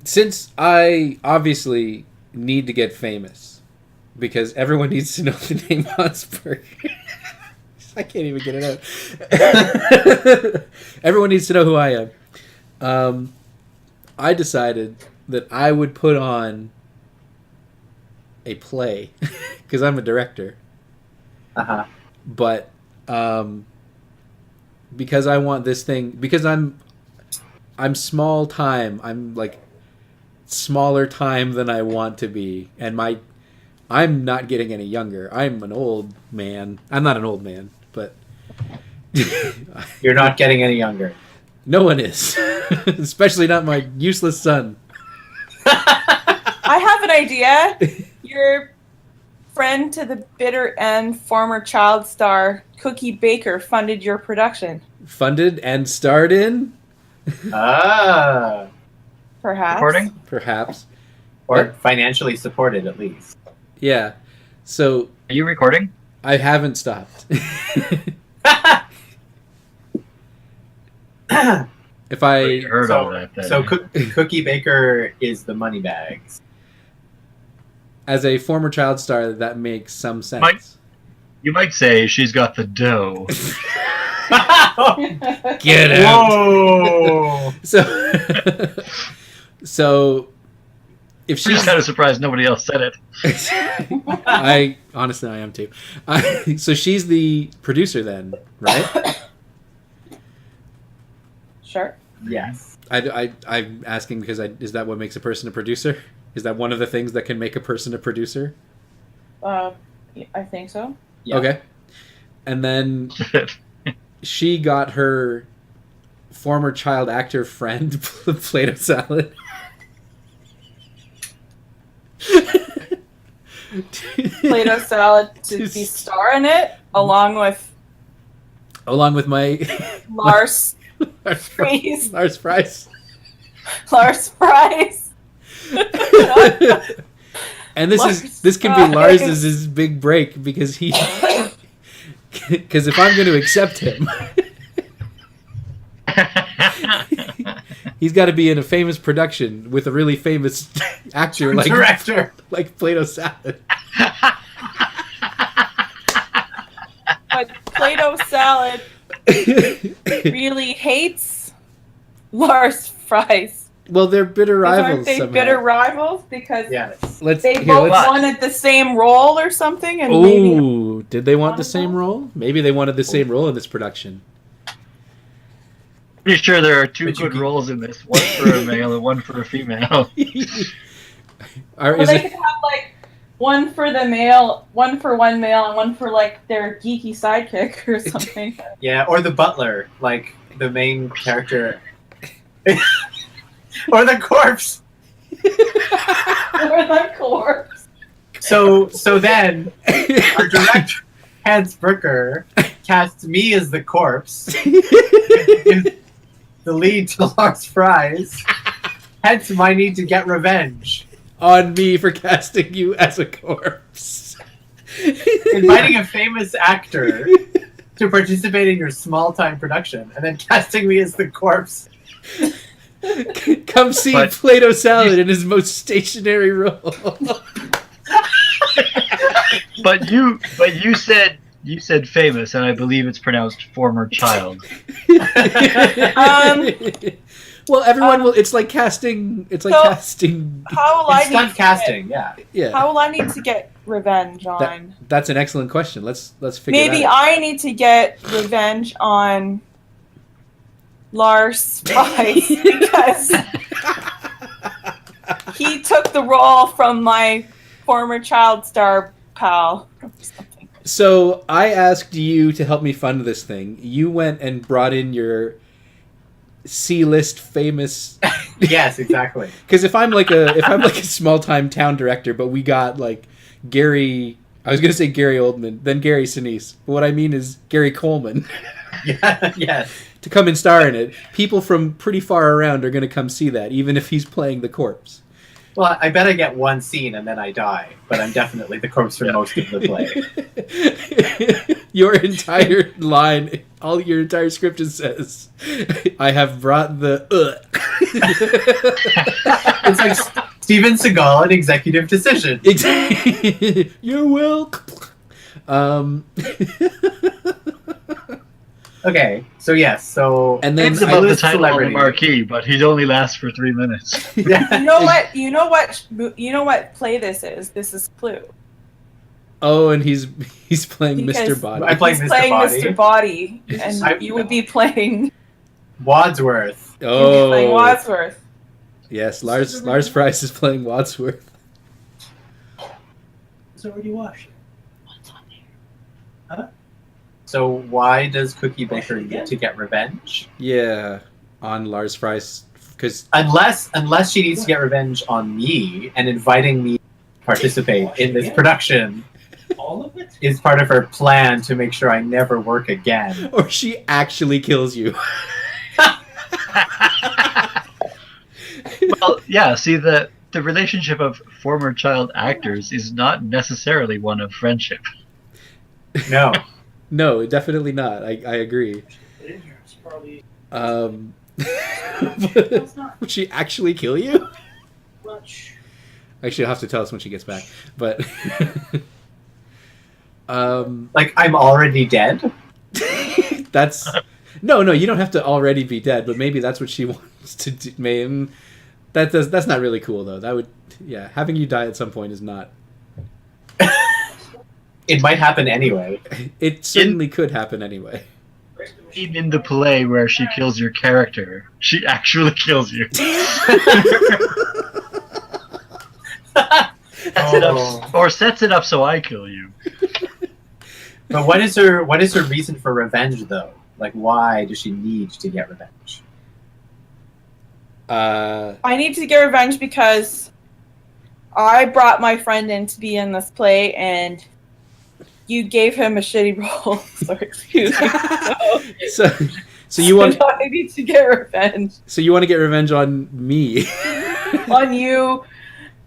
Since I obviously need to get famous, because everyone needs to know the name Hansberg. I can't even get it out. Everyone needs to know who I am. I decided that I would put on a play because I'm a director. But because I want this thing, because I'm small time. I'm like smaller time than I want to be, and I'm not getting any younger. I'm an old man. I'm not an old man, but you're not getting any younger. No one is, especially not my useless son. I have an idea. Your friend to the bitter end, former child star Cookie Baker, funded your production. Funded and starred in? Ah. Perhaps. Recording? Perhaps. Or financially supported, at least. Yeah. So... Are you recording? I haven't stopped. If I heard all that, so Cookie Baker is the money bags. As a former child star, that makes some sense. You might say she's got the dough. Get out! Whoa! So if she's I'm just kind of surprised nobody else said it. I honestly I am too. So she's the producer then, right? Sure. Yes. I'm asking because is that what makes a person a producer? Is that one of the things that can make a person a producer? I think so. Yeah. Okay. And then she got her former child actor friend Play-Doh salad. Play-Doh salad to be star in it, along with my Lars Fries. Lars Fries. Lars Fries. And this can be Lars's big break because if I'm going to accept him, he's got to be in a famous production with a really famous actor like director, like Play-Doh salad. But Play-Doh salad really hates Lars Fries. Well, they're bitter rivals. Aren't they somehow. Bitter rivals? Because they both wanted the same role or something? And maybe did they want the same role? Maybe they wanted the same role in this production. Pretty sure there are two good roles in this. One for a male and one for a female. They could have like one for the male, one for one male, and one for like their geeky sidekick or something. Yeah, or the butler, like the main character. Or the corpse. Or the corpse. So then, our director, Hans Brooker, casts me as the corpse. The lead to Lars Fries. Hence my need to get revenge. On me for casting you as a corpse. Inviting a famous actor to participate in your small-time production, and then casting me as the corpse. Come see Play-Doh salad in his most stationary role. But you said famous, and I believe it's pronounced former child. Well, everyone will. It's like casting. It's like casting. How will I need to casting? Yeah. How will I need to get revenge on? That's an excellent question. Let's figure. Maybe I need to get revenge on Lars Fries because he took the role from my former child star pal or something. So I asked you to help me fund this thing. You went and brought in your C-list famous. Yes, exactly. Because if I'm like a small time town director, but we got like Gary. I was gonna say Gary Oldman, then Gary Sinise. But what I mean is Gary Coleman. Yeah. Yes. To come and star in it, people from pretty far around are going to come see that, even if he's playing the corpse. Well, I bet I get one scene and then I die, but I'm definitely the corpse for most of the play. Your entire line, your entire script just says, "I have brought the." It's like Steven Seagal, an executive decision. Exactly. You're welcome. Okay, so yes, so And then It's above the A-list title on the celebrity. marquee, but he'd only last for 3 minutes. Yeah. You know what? You know what play this is? This is Clue. oh, and he's playing Because Mr. Body. I play He's Mr. playing Body. Mr. Body, and I- you would be playing. Wadsworth. You'd be playing Oh, Wadsworth. yes. Lars Price is playing Wadsworth. It's already washed. So why does Cookie Baker need to get revenge? Yeah, on Lars Price because Unless she needs to get revenge on me and inviting me to participate in this production All of it? is part of her plan to make sure I never work again. or she actually kills you. Well, yeah, see, the relationship of former child actors is not necessarily one of friendship. No. No, definitely not. I agree. Put it in here. It's probably Would she actually kill you? much. Actually, you'll have to tell us when she gets back. But Like, I'm already dead? that's no. You don't have to already be dead, but maybe that's what she wants to do. Maybe that's not really cool though. That would having you die at some point is not. It might happen anyway. It certainly could happen anyway. Even in the play where she kills your character, she actually kills you. Sets it up so I kill you. But what is her reason for revenge though? Like, why does she need to get revenge? I need to get revenge because I brought my friend in to be in this play, and you gave him a shitty role. So excuse me. So you want I need to get revenge so you want to get revenge on me? on you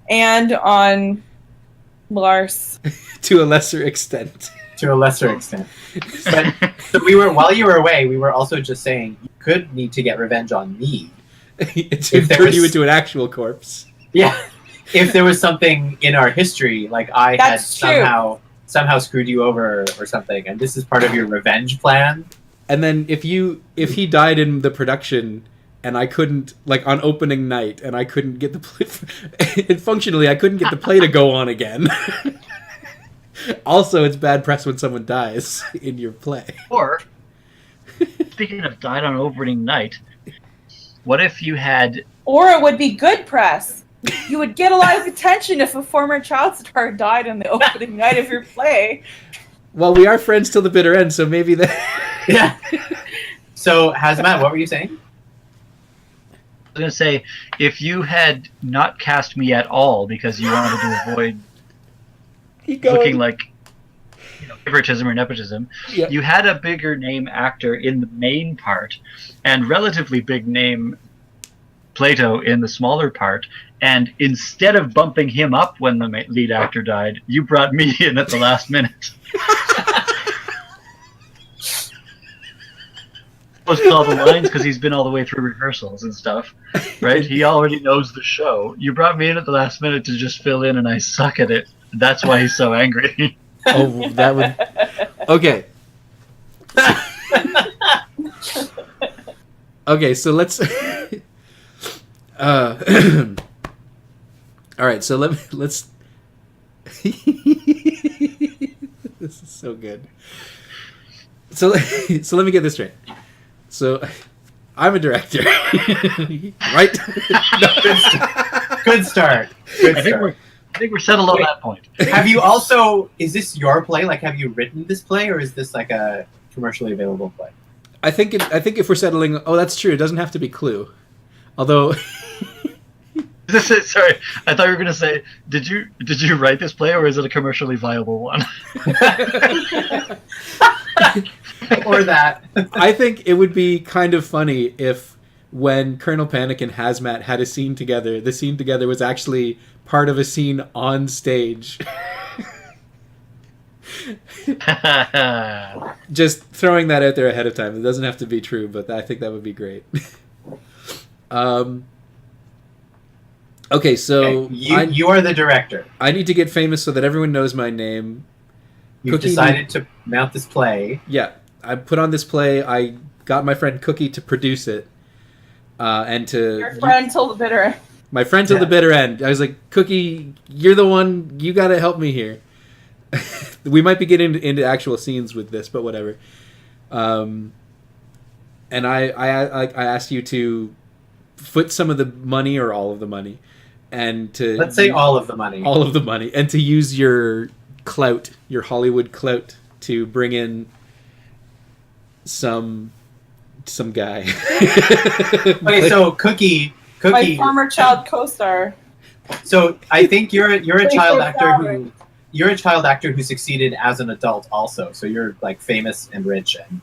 and on Lars. To a lesser extent. To a lesser extent. But so while you were away, we were also just saying you could need to get revenge on me. To If there turn you was- into an actual corpse. Yeah. If there was something in our history, like I had That's true. somehow screwed you over or something, and this is part of your revenge plan. And then if he died in the production and I couldn't, like on opening night, and I couldn't get the play, and functionally I couldn't get the play to go on again. Also, it's bad press when someone dies in your play. Or, speaking of died on opening night, what if you had... Or it would be good press. You would get a lot of attention if a former child star died on the opening night of your play. Well, we are friends till the bitter end, so maybe that. Yeah. So, Hazmat, what were you saying? I was going to say, if you had not cast me at all because you wanted to avoid looking like favoritism or nepotism, Yep. you had a bigger name actor in the main part and relatively big name Plato in the smaller part, and instead of bumping him up when the lead actor died, you brought me in at the last minute. Supposed to all the lines because he's been all the way through rehearsals and stuff, right? He already knows the show. You brought me in at the last minute to just fill in, and I suck at it. That's why he's so angry. Oh, that would. Okay. Okay, so let's. All right, so let's. This is so good. So let me get this straight. So, I'm a director, right? No. Good start. Good I think start. we're settled on that point. Have you also? Is this your play? Like, have you written this play, or is this like a commercially available play? I think if we're settling, oh, that's true. It doesn't have to be Clue, although. Sorry, I thought you were going to say, did you write this play, or is it a commercially viable one? Or that? I think it would be kind of funny if, when Colonel Panic and Hazmat had a scene together, the scene together was actually part of a scene on stage. Just throwing that out there ahead of time. It doesn't have to be true, but I think that would be great. Okay, so Okay, you are the director. I need to get famous so that everyone knows my name. You've Cookie decided to mount this play. Yeah, I put on this play. I got my friend Cookie to produce it, and to Your friend till the bitter end. my friend till the Yeah. bitter end. I was like, Cookie, you're the one. You got to help me here. We might be getting into actual scenes with this, but whatever. And I asked you to foot some of the money or all of the money, and to Let's say all of the money. all of the money, and to use your clout, your Hollywood clout, to bring in some guy. Okay, so Cookie. My former child co-star. So I think you're a child Cookie actor salad. you're a child actor who succeeded as an adult also. So you're like famous and rich and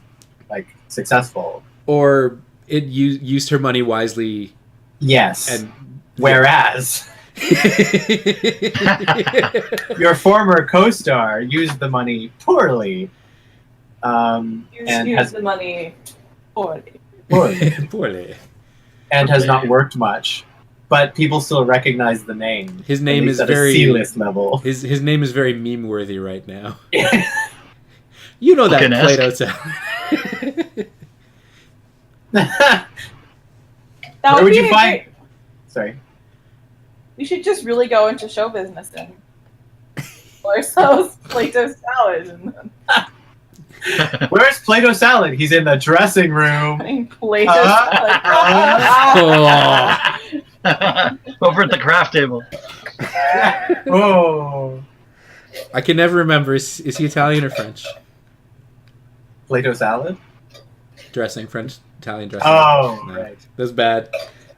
like successful. Or it used her money wisely, Yes. and Whereas your former co-star used the money poorly. And Use has the money poorly. Poorly. and has not worked much, but people still recognize the name. His at name least is at a very C-list level. His name is very meme worthy right now. You know that Fucking Play-Doh ask. salad. That Where would would be you a find? great- Sorry. We should just really go into show business and ourselves Play-Doh salad and Where's Play-Doh salad? He's in the dressing room. then Play-Doh Uh, salad. Over at the craft table. Oh, I can never remember. Is he Italian or French? Play-Doh salad. Dressing, French, Italian dressing. Oh, No, right. that's bad.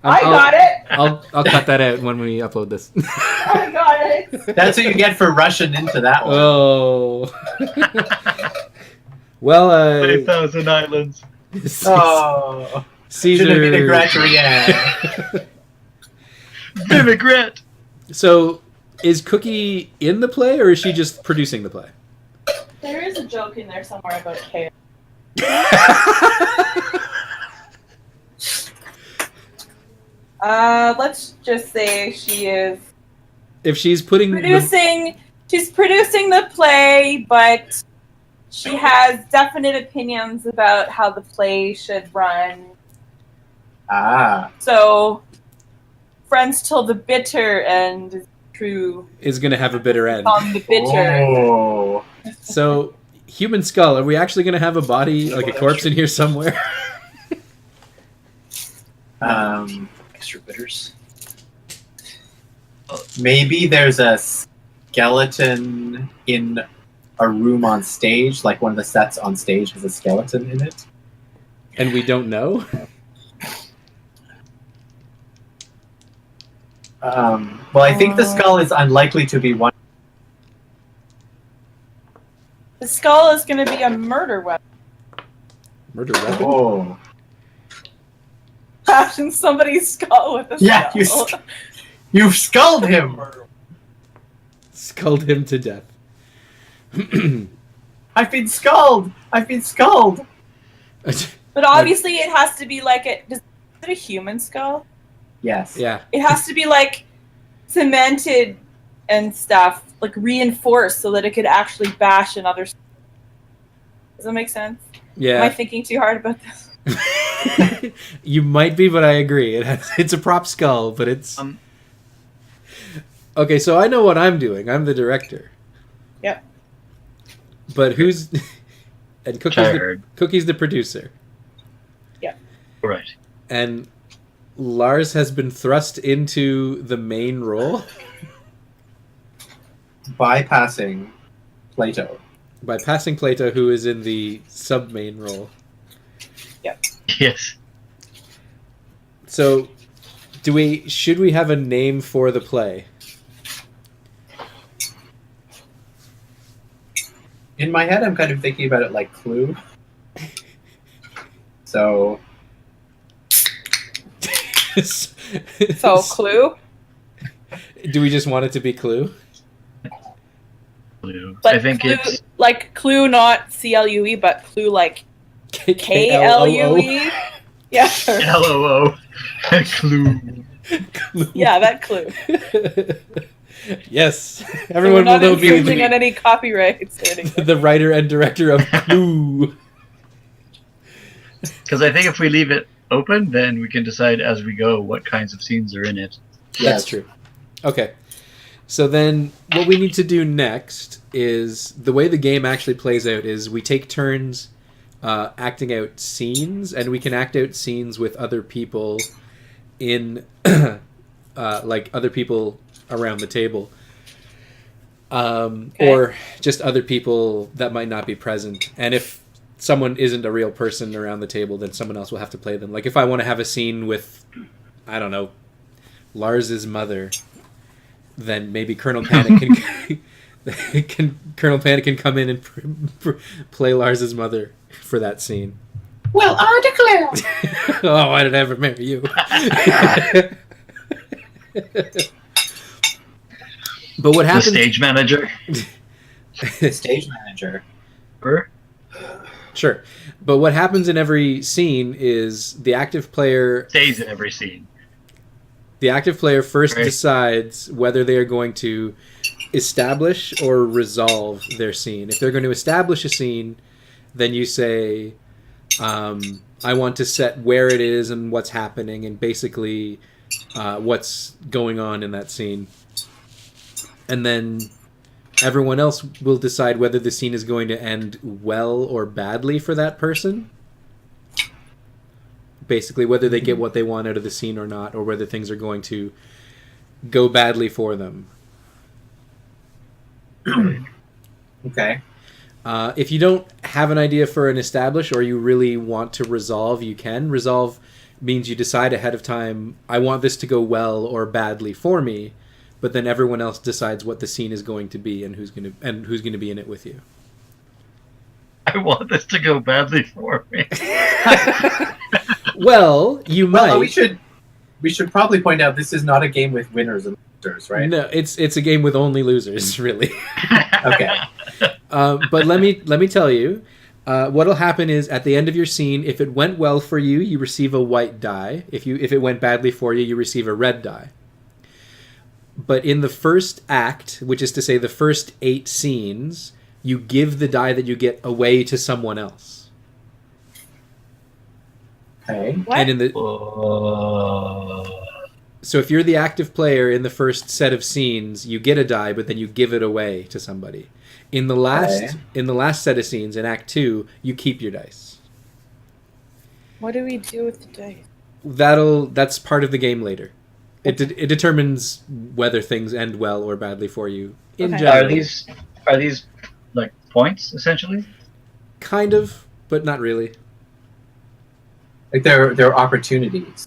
I got it. I'll cut that out when we upload this. I got it. That's what you get for rushing into that one. Oh. Well, 8,000 islands. Oh, Caesar. should have been a graduate. Vinaigrette. So, is Cookie in the play, or is she just producing the play? There is a joke in there somewhere about chaos. Let's just say she is If she's putting she's producing the play, but she has definite opinions about how the play should run. Ah, So, friends till the bitter end is true is going to have a bitter end. on the bitter. Oh, So, human skull. Are we actually going to have a body, like a corpse, in here somewhere? Extra bitters. maybe there's a skeleton in a room on stage, like one of the sets on stage has a skeleton in it. And we don't know. Well, I think the skull is unlikely to be one. The skull is going to be a murder weapon. Murder weapon. Oh, Bashing somebody's skull with a yeah, skull. you've skulled him. Sculled him to death. I've been skulled. I've been skulled. But obviously, it has to be like is it a human skull? Yes. Yeah. It has to be like cemented and stuff, like reinforced, so that it could actually bash another. Does that make sense? Am I Yeah. thinking too hard about this? You might be, but I agree. It's a prop skull, but it's... Okay, so I know what I'm doing. I'm the director. Yep. But who's... And Cookie's the producer. Right. And Lars has been thrust into the main role Bypassing Plato. by passing Plato, who is in the sub-main role. Yes. So, should we have a name for the play? In my head, I'm kind of thinking about it like Clue. So, So, Clue? Do we just want it to be Clue? But I think Clue, it's like Clue, not CLUE, but Clue like KLOO? KLUE. Yeah. LOO. Clue. Yeah, that clue. Yes, So we're everyone will not know infringing me, on any copyrights or anything. the writer and director of Clue. Because I think if we leave it open, then we can decide as we go what kinds of scenes are in it. That's true. Okay. So then what we need to do next is the way the game actually plays out is we take turns acting out scenes, and we can act out scenes with other people in like other people around the table. Or just other people that might not be present. And if someone isn't a real person around the table, then someone else will have to play them. Like if I want to have a scene with, I don't know, Lars's mother, then maybe Colonel Panic Colonel Panic can come in and play Lars's mother for that scene. Well, I declare. Oh, why did I ever marry you? But what happens? The stage manager. Stage manager. Sure. But what happens in every scene is the active player Stays in every scene. The active player first decides whether they are going to establish or resolve their scene. If they're going to establish a scene, then you say, I want to set where it is and what's happening and basically what's going on in that scene. And then everyone else will decide whether the scene is going to end well or badly for that person. Basically, whether they get what they want out of the scene or not, or whether things are going to go badly for them. Okay. If you don't have an idea for an establish, or you really want to resolve, you can. Resolve means you decide ahead of time, I want this to go well or badly for me, but then everyone else decides what the scene is going to be and who's going to be in it with you. I want this to go badly for me. Well, you might. Well, we should probably point out this is not a game with winners and losers, right? No, it's a game with only losers, really. Okay. But let me tell you, what'll happen is at the end of your scene, if it went well for you, you receive a white die. If it went badly for you, you receive a red die. But in the first act, which is to say the first 8 scenes, you give the die that you get away to someone else. Okay. What? And in the so if you're the active player in the first set of scenes, you get a die, but then you give it away to somebody. In the last set of scenes in Act 2, you keep your dice. What do we do with the dice? That's part of the game later. It determines whether things end well or badly for you in Okay. general. Are these like points essentially? Kind of, but not really. Like there are opportunities.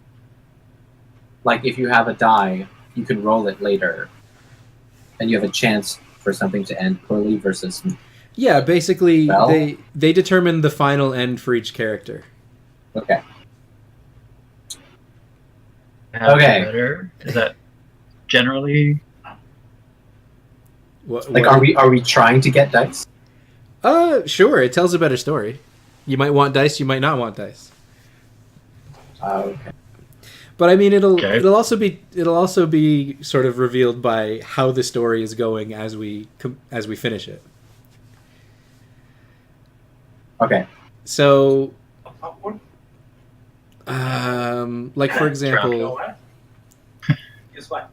Like if you have a die, you can roll it later, and you have a chance for something to end poorly versus. Yeah, basically Well? they determine the final end for each character. Okay. Okay. Better? Is that generally? Like, are we trying to get dice? Sure. It tells a better story. You might want dice. You might not want dice. Okay. But I mean, it'll Okay. it'll also be sort of revealed by how the story is going as we finish it. Okay. So, like for You know example, what? Guess what?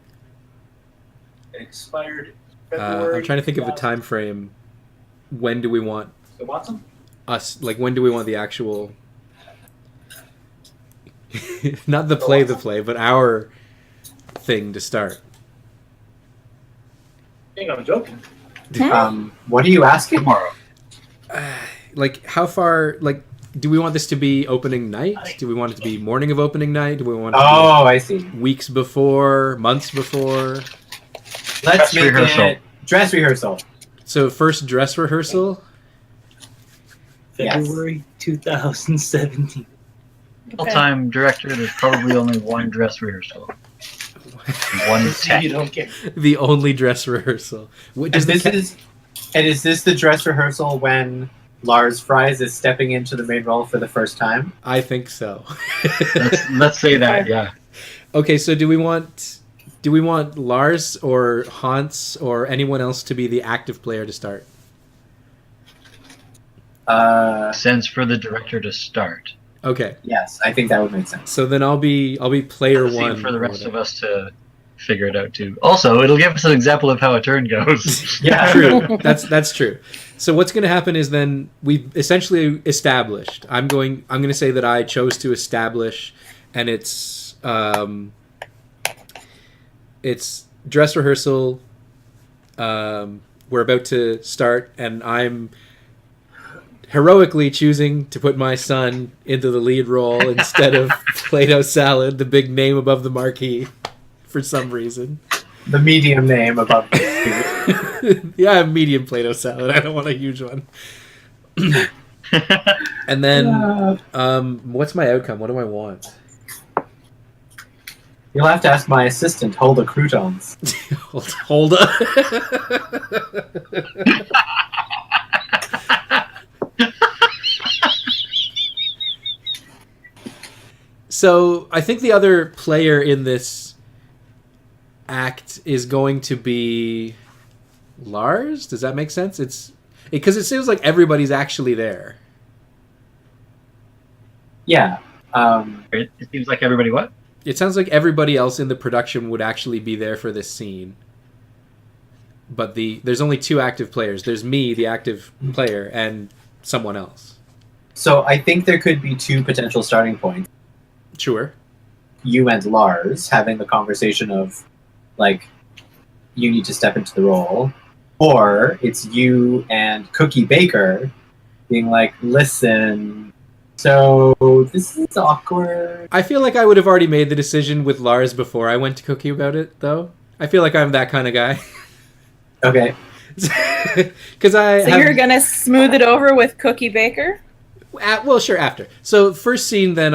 It expired I'm February. trying to think of a time frame. When do we want You want some? us? Like, when do we want the actual? Not the play, but our thing to start. I think I'm joking. What are you asking? Tomorrow. Like, how far? Like, do we want this to be opening night? Do we want it to be morning of opening night? Do we want it to Oh, I see. be weeks before, months before? Let's Dress make rehearsal. it dress rehearsal. So first dress rehearsal. Yes. February 2017. Full-time director, there's probably only one dress rehearsal. One tech. You don't care. The only dress rehearsal. What, And does is this the dress rehearsal when Lars Fries is stepping into the main role for the first time? I think so. Let's say that, yeah. Okay, so do we want Lars or Hans or anyone else to be the active player to start? Sense for the director to start. Okay, Yes, I think that would make sense. so then I'll be player Scene one for the or rest of whatever. us to figure it out too. Also, it'll give us an example of how a turn goes. Yeah. True. That's true. So what's going to happen is then we've essentially established. I'm going to say that I chose to establish, and it's dress rehearsal. We're about to start, and I'm heroically choosing to put my son into the lead role instead of Play-Doh Salad, the big name above the marquee, for some reason. The medium name above the Yeah, I have medium Play-Doh Salad. I don't want a huge one. And then, what's my outcome? What do I want? You'll have to ask my assistant, Hulda Croutons. Hold up. So I think the other player in this act is going to be Lars. Does that make sense? It's because it seems like everybody's actually there. Yeah. It seems like everybody what? It sounds like everybody else in the production would actually be there for this scene. But there's only two active players. There's me, the active player, and someone else. So I think there could be two potential starting points. Sure. You and Lars having the conversation of, like, you need to step into the role. Or it's you and Cookie Baker being like, listen, so this is awkward. I feel like I would have already made the decision with Lars before I went to Cookie about it, though. I feel like I'm that kind of guy. Okay. Because So you're gonna smooth it over with Cookie Baker? Well, sure, after. So first scene, then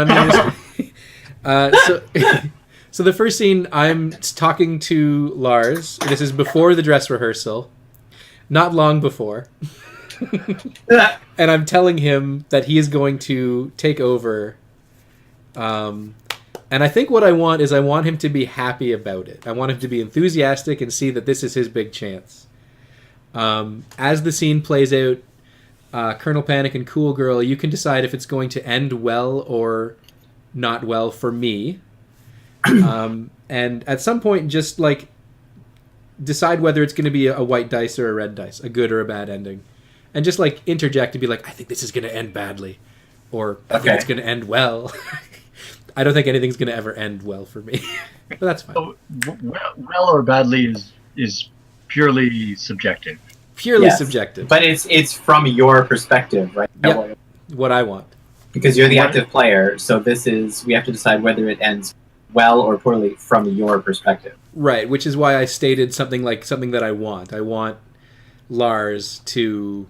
so the first scene, I'm talking to Lars. This is before the dress rehearsal, not long before, and I'm telling him that he is going to take over. And I think what I want is I want him to be happy about it. I want him to be enthusiastic and see that this is his big chance. As the scene plays out, Colonel Panic and Cool Girl, you can decide if it's going to end well or not well for me. And at some point, just like decide whether it's going to be a white dice or a red dice, a good or a bad ending. And just like interject and be like, I think this is going to end badly. Or I think it's going to end well. I don't think anything's going to ever end well for me. But that's fine. So, well or badly is purely subjective. Purely Yes. subjective. But it's from your perspective, right? Yep. What I want. Because you're the active player, so we have to decide whether it ends well or poorly from your perspective. Right, which is why I stated something that I want. I want Lars to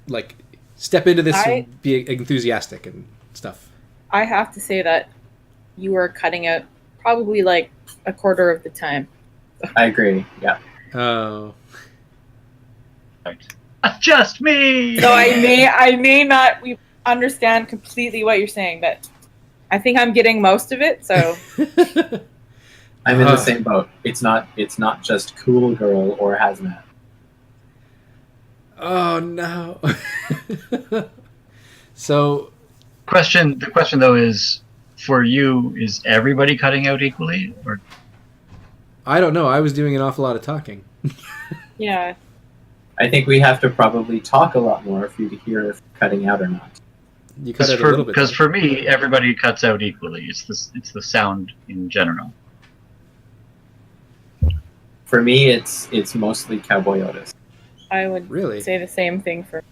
like step into this and be enthusiastic and stuff. I have to say that you are cutting out probably like a quarter of the time. I agree, yeah. Oh. Right. Just me. So I may not understand completely what you're saying, but I think I'm getting most of it. So I'm in the same boat. It's not just Cool Girl or Hazmat. Oh no. So The question though is, for you, is everybody cutting out equally, or I don't know. I was doing an awful lot of talking. yeah, I think we have to probably talk a lot more for you to hear if cutting out or not. You cut it a little bit. because for me, everybody cuts out equally. It's the sound in general. For me, it's mostly Cowboy Otis. I would Really? say the same thing for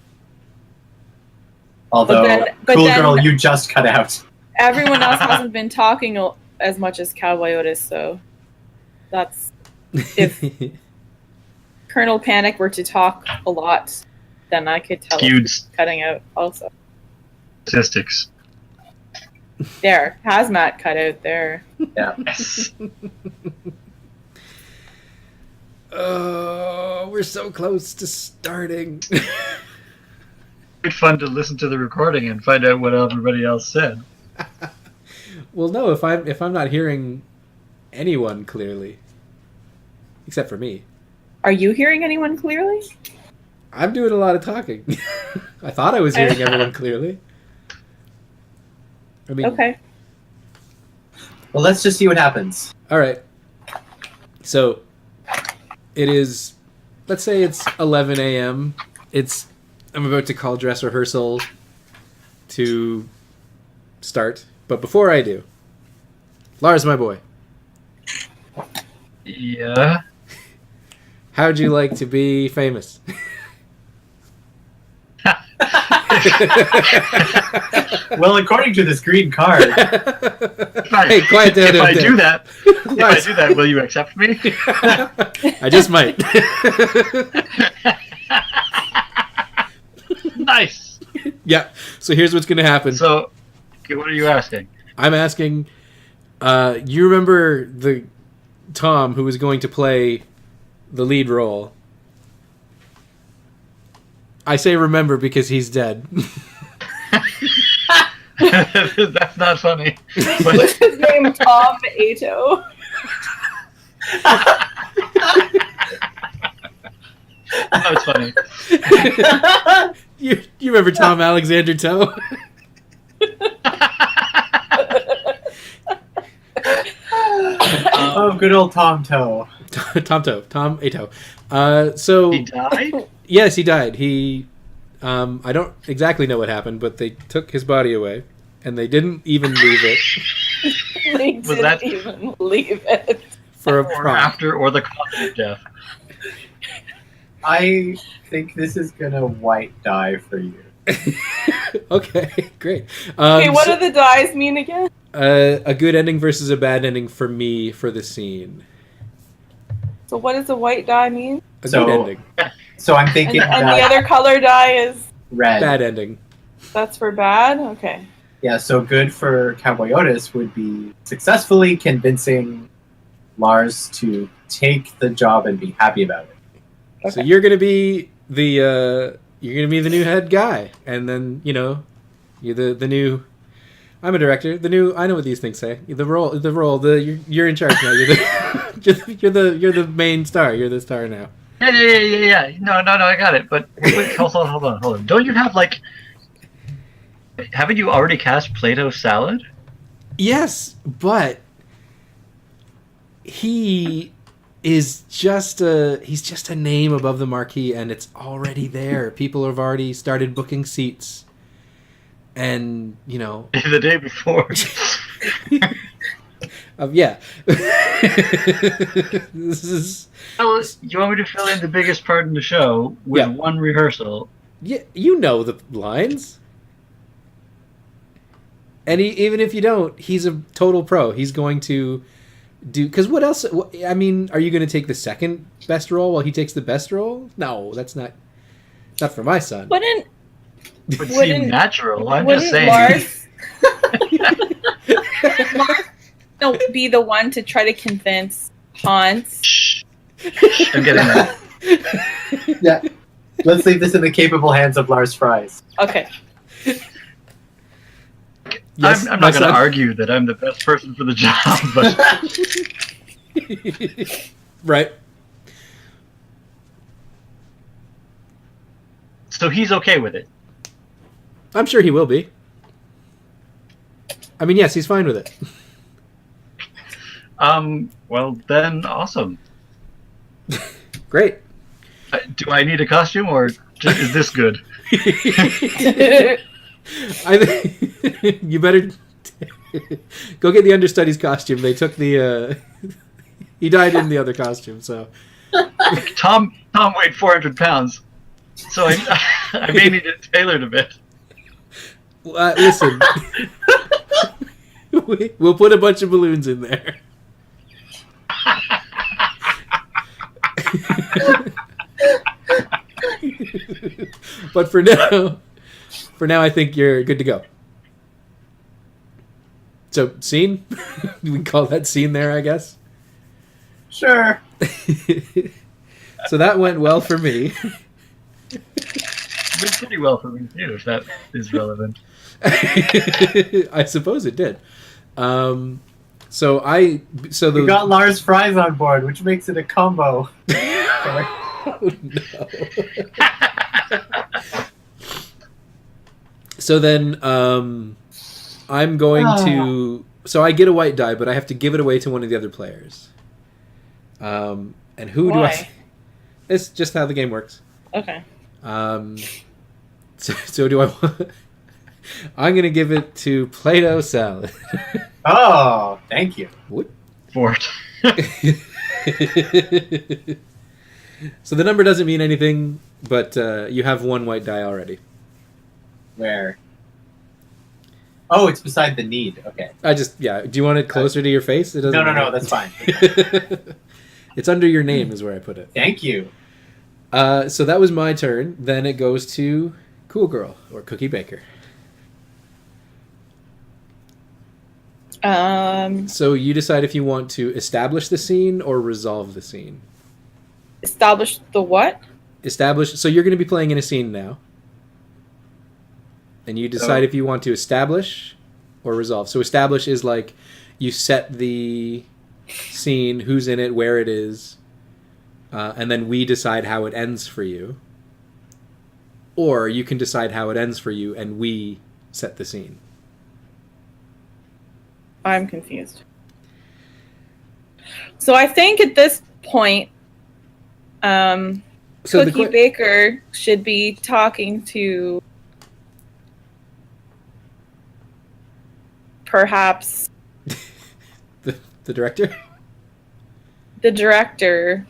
Although, but Cool then- Girl, you just cut out. everyone else. Hasn't been talking as much as Cowboy Otis, so that's if Colonel Panic were to talk a lot, then I could tell Skewed it's cutting out also. statistics. There, Hazmat cut out there. Yeah. Yes. Oh, we're so close to starting. It's fun to listen to the recording and find out what everybody else said. Well, no. If I'm not hearing anyone clearly, except for me, Are you hearing anyone clearly? I'm doing a lot of talking. I thought I was hearing everyone clearly. I mean, Okay. Well, let's just see what happens. all right. So it is. Let's say it's 11 a.m. I'm about to call dress rehearsal to start, but before I do, Lars, my boy, Yeah. how'd you like to be famous? Well, according to this green card, Hey, quiet down. If I down. do that, Lars. will you accept me? I just might. Nice. Yeah. So here's what's gonna happen. So, okay, what are you asking? I'm asking. You remember the Tom who was going to play the lead role? I say remember because he's dead. That's not funny. But What's his name? Tom Ato. that's funny. You remember Tom Alexander Toe? oh, good old Tom Toe. Tom Ato. So He died? yes, he died. He, I don't exactly know what happened, but they took his body away, and they didn't even leave it They Was didn't that- even leave it. for a Or prop. after, or the cause of death. I think this is gonna white die for you. Okay, great. Okay, what So- do the dies mean again? a good ending versus a bad ending for me for the scene. So what does a white die mean? A So- good ending. So I'm And, thinking and the that other color die is red. Bad ending. that's for bad? Okay. Yeah, so good for Cowboy Otis would be successfully convincing Lars to take the job and be happy about it. So you're gonna be the new head guy, and then you're the new. I'm a director. The new. I know what these things say. The role. You're in charge now. You're the main star. You're the star now. Yeah. No, I got it. But wait, hold on. Don't you have haven't you already cast Plato Salad? Yes, but he's just a name above the marquee, and it's already there. People have already started booking seats, and The day before. yeah. This is You want me to fill in the biggest part in the show with Yeah. one rehearsal? yeah. You know the lines. And even if you don't, he's a total pro. He's going to do... Because what else... I mean, are you going to take the second best role while he takes the best role? No, that's not for my son. Wouldn't It would Wouldn't- seem natural. I'm wouldn't just saying. Lars be the one to try to convince Hans? Shh. I'm getting that. Yeah. Let's leave this in the capable hands of Lars Fries. Okay. Yes, I'm my not going to son. argue that I'm the best person for the job, but Right. so he's okay with it. I'm sure he will be. I mean, yes, he's fine with it. Well then, awesome. Great. Do I need a costume, or is this good? I think you better go get the understudy's costume. They took the he died in the other costume, so Tom weighed 400 pounds, so I may need it tailored a bit. listen. We'll put a bunch of balloons in there. But for now, I think you're good to go. So, scene? We can call that scene there, I guess. Sure. So that went well for me. It went pretty well for me too, if that is relevant. I suppose it did. So We got Lars Fries on board, which makes it a combo. Oh, no. So then, I'm going to. So I get a white die, but I have to give it away to one of the other players. And who do I? Why? It's just how the game works. Okay. So do I want? I'm gonna give it to Play-Doh Salad. Oh, thank you. What? Fort. So the number doesn't mean anything, but you have one white die already. Where? Oh, it's beside the need. Okay. Do you want it closer to your face? It doesn't. No, matter. that's fine. It's under your name is where I put it. Thank you. So that was my turn. Then it goes to Cool Girl or Cookie Baker. So you decide if you want to establish the scene or resolve the scene. Establish the what? Establish. So you're going to be playing in a scene now. And you decide if you want to establish or resolve. So establish is like you set the scene, who's in it, where it is, and then we decide how it ends for you. Or you can decide how it ends for you and we set the scene. I'm confused. So I think at this point, Cookie Baker should be talking to perhaps the director? The director.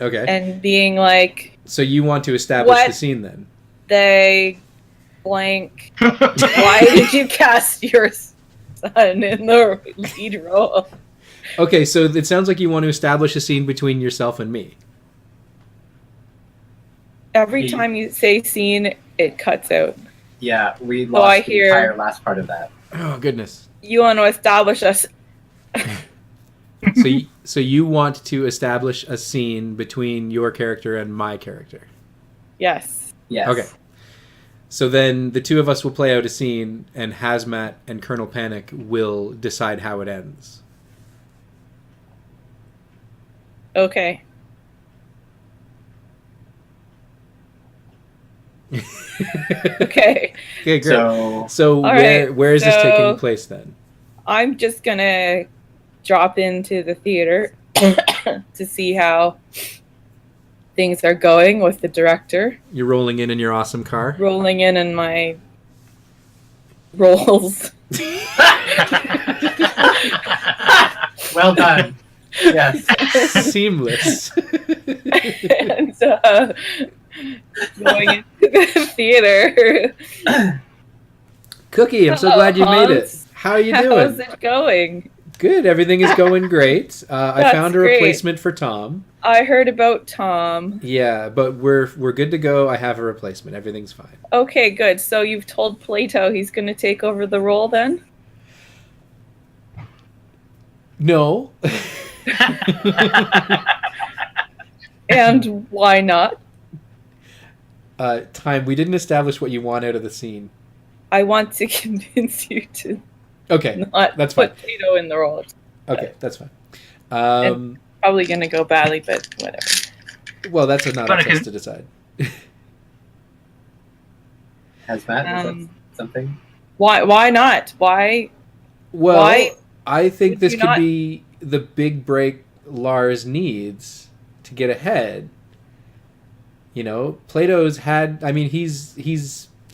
Okay. And being like... So you want to establish the scene then? They blank. Why did you cast your son in the lead role? Okay, so it sounds like you want to establish a scene between yourself and me. Every time you say scene, it cuts out. Yeah, we lost the entire last part of that. Oh, goodness. You want to establish us. So you want to establish a scene between your character and my character? Yes. Yes. Okay. So then the two of us will play out a scene, and Hazmat and Colonel Panic will decide how it ends. Okay. Okay. Okay, great. So where is this taking place then? I'm just gonna drop into the theater to see how things are going with the director. You're rolling in your awesome car? Rolling in my rolls. Well done. Yes. Seamless. And going into the theater. Cookie, I'm so glad you made it. How are you doing? How's it going? Good. Everything is going great. I found a replacement for Tom. I heard about Tom. Yeah, but we're good to go. I have a replacement. Everything's fine. Okay, good. So you've told Plato he's going to take over the role then? No. And why not? Time. We didn't establish what you want out of the scene. I want to convince you to not that's put fine. Plato in the role. Okay, that's fine. It's probably going to go badly, but whatever. Well, that's not up to us to decide. Has Matt something? Why not? Why? Well, why I think this could be the big break Lars needs to get ahead. You know, Plato's had. I mean, he's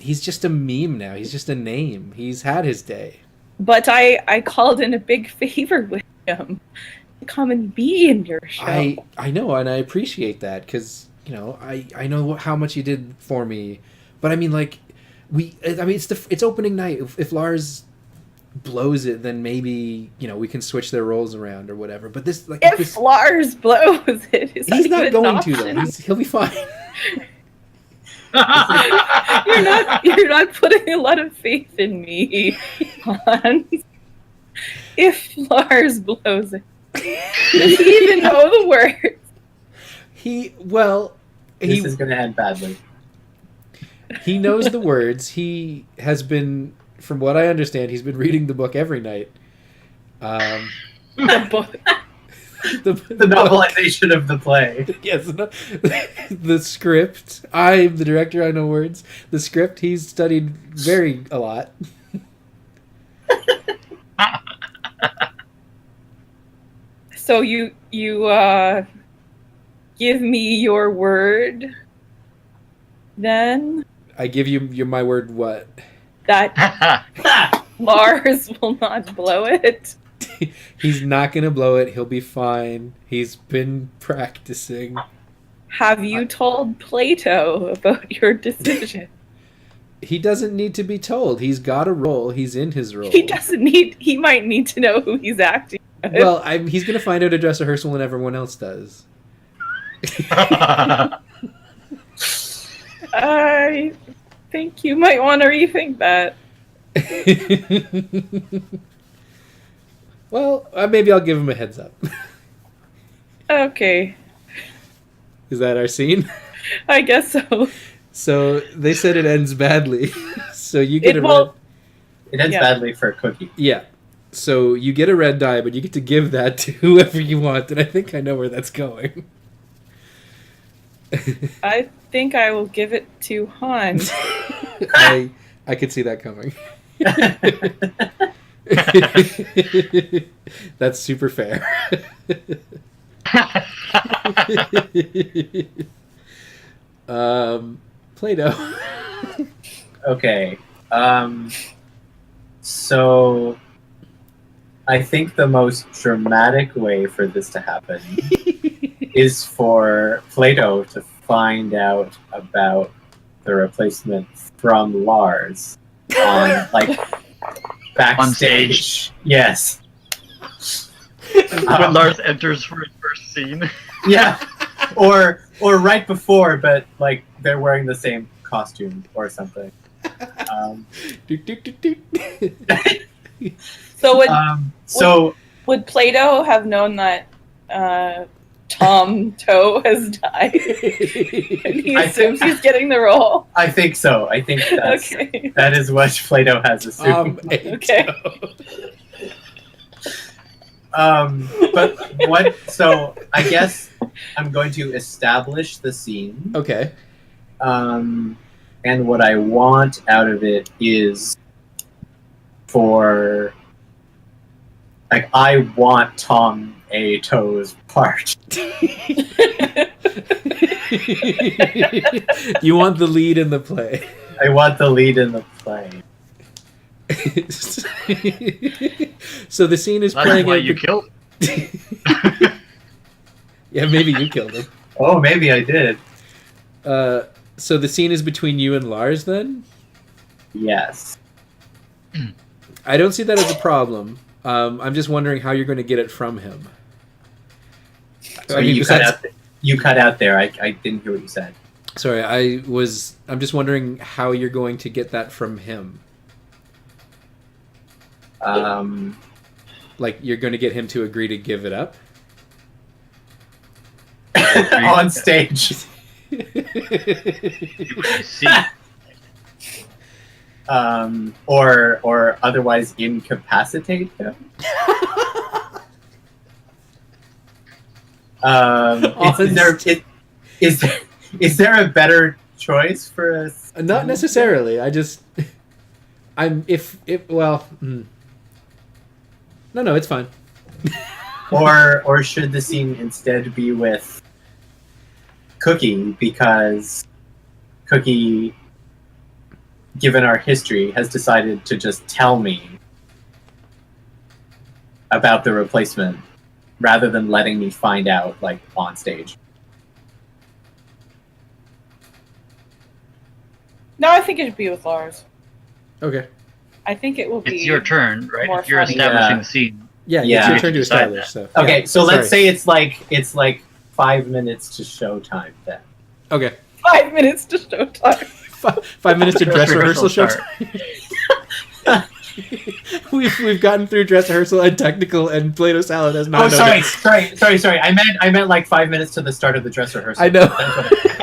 just a meme now. He's just a name. He's had his day. But I called in a big favor with him to come and be in your show. I know, and I appreciate that because you know I know how much you did for me. But I mean, like it's opening night. If Lars blows it, then maybe we can switch their roles around or whatever. But this if Lars blows it, he's not going to though. He'll be fine. You're not putting a lot of faith in me, Hans. If Lars blows it, does he even know the words? This is going to end badly. He knows the words. He has been, from what I understand, he's been reading the book every night. The book. The novelization of the play. Yes, the script. I'm the director. I know words. The script. He's studied a lot. So you give me your word, then I give you my word. What? that Lars will not blow it. He's not gonna blow it. He'll be fine. He's been practicing. Have you told Plato about your decision? He doesn't need to be told. He's got a role. He's in his role. He doesn't need. He might need to know who he's acting with. Well, he's gonna find out at dress rehearsal when everyone else does. I think you might want to rethink that. Well, maybe I'll give him a heads up. Okay, Is that our scene? I guess so. So they said it ends badly. So you get It a will. It ends Yeah. badly for Cookie. yeah. So you get a red die, but you get to give that to whoever you want, and I think I know where that's going. I think I will give it to Hans. I could see that coming. That's super fair. Play-Doh. Okay. So I think the most dramatic way for this to happen is for Plato to find out about the replacement from Lars on backstage. On stage. Yes. When Lars enters for his first scene. Yeah. Or right before, but they're wearing the same costume or something. So would Plato have known that Tom Toe has died? And he assumes he's getting the role. I think so. I think Okay. that is what Plato has assumed. Okay. But what? So I guess I'm going to establish the scene. Okay. And what I want out of it is for I want Tom A. Toe's part. You want the lead in the play. I want the lead in the play. So the scene is That's playing why at you the... killed. Yeah, maybe you killed him. Oh, maybe I did. So the scene is between you and Lars then? Yes. I don't see that as a problem. I'm just wondering how you're going to get it from him. So you cut out there. I didn't hear what you said. Sorry, I'm just wondering how you're going to get that from him. Like you're going to get him to agree to give it up? On stage. See. Or otherwise incapacitate him. Is there a better choice for us? Not necessarily. No, it's fine. Or should the scene instead be with Cookie, because Cookie, given our history, has decided to just tell me about the replacement rather than letting me find out on stage. No, I think it should be with Lars. Okay. I think it will be. It's your turn, right? more If you're funny. establishing Yeah. the scene. Yeah, Yeah. it's your turn to Decide establish. that. So Okay, yeah, so let's sorry. say it's like 5 minutes to showtime then. Okay. 5 minutes to showtime. 5 minutes to dress rehearsal show. start. We've gotten through dress rehearsal and technical, and Play-Doh salad has not. Oh, noticed. sorry. I meant 5 minutes to the start of the dress rehearsal. I know.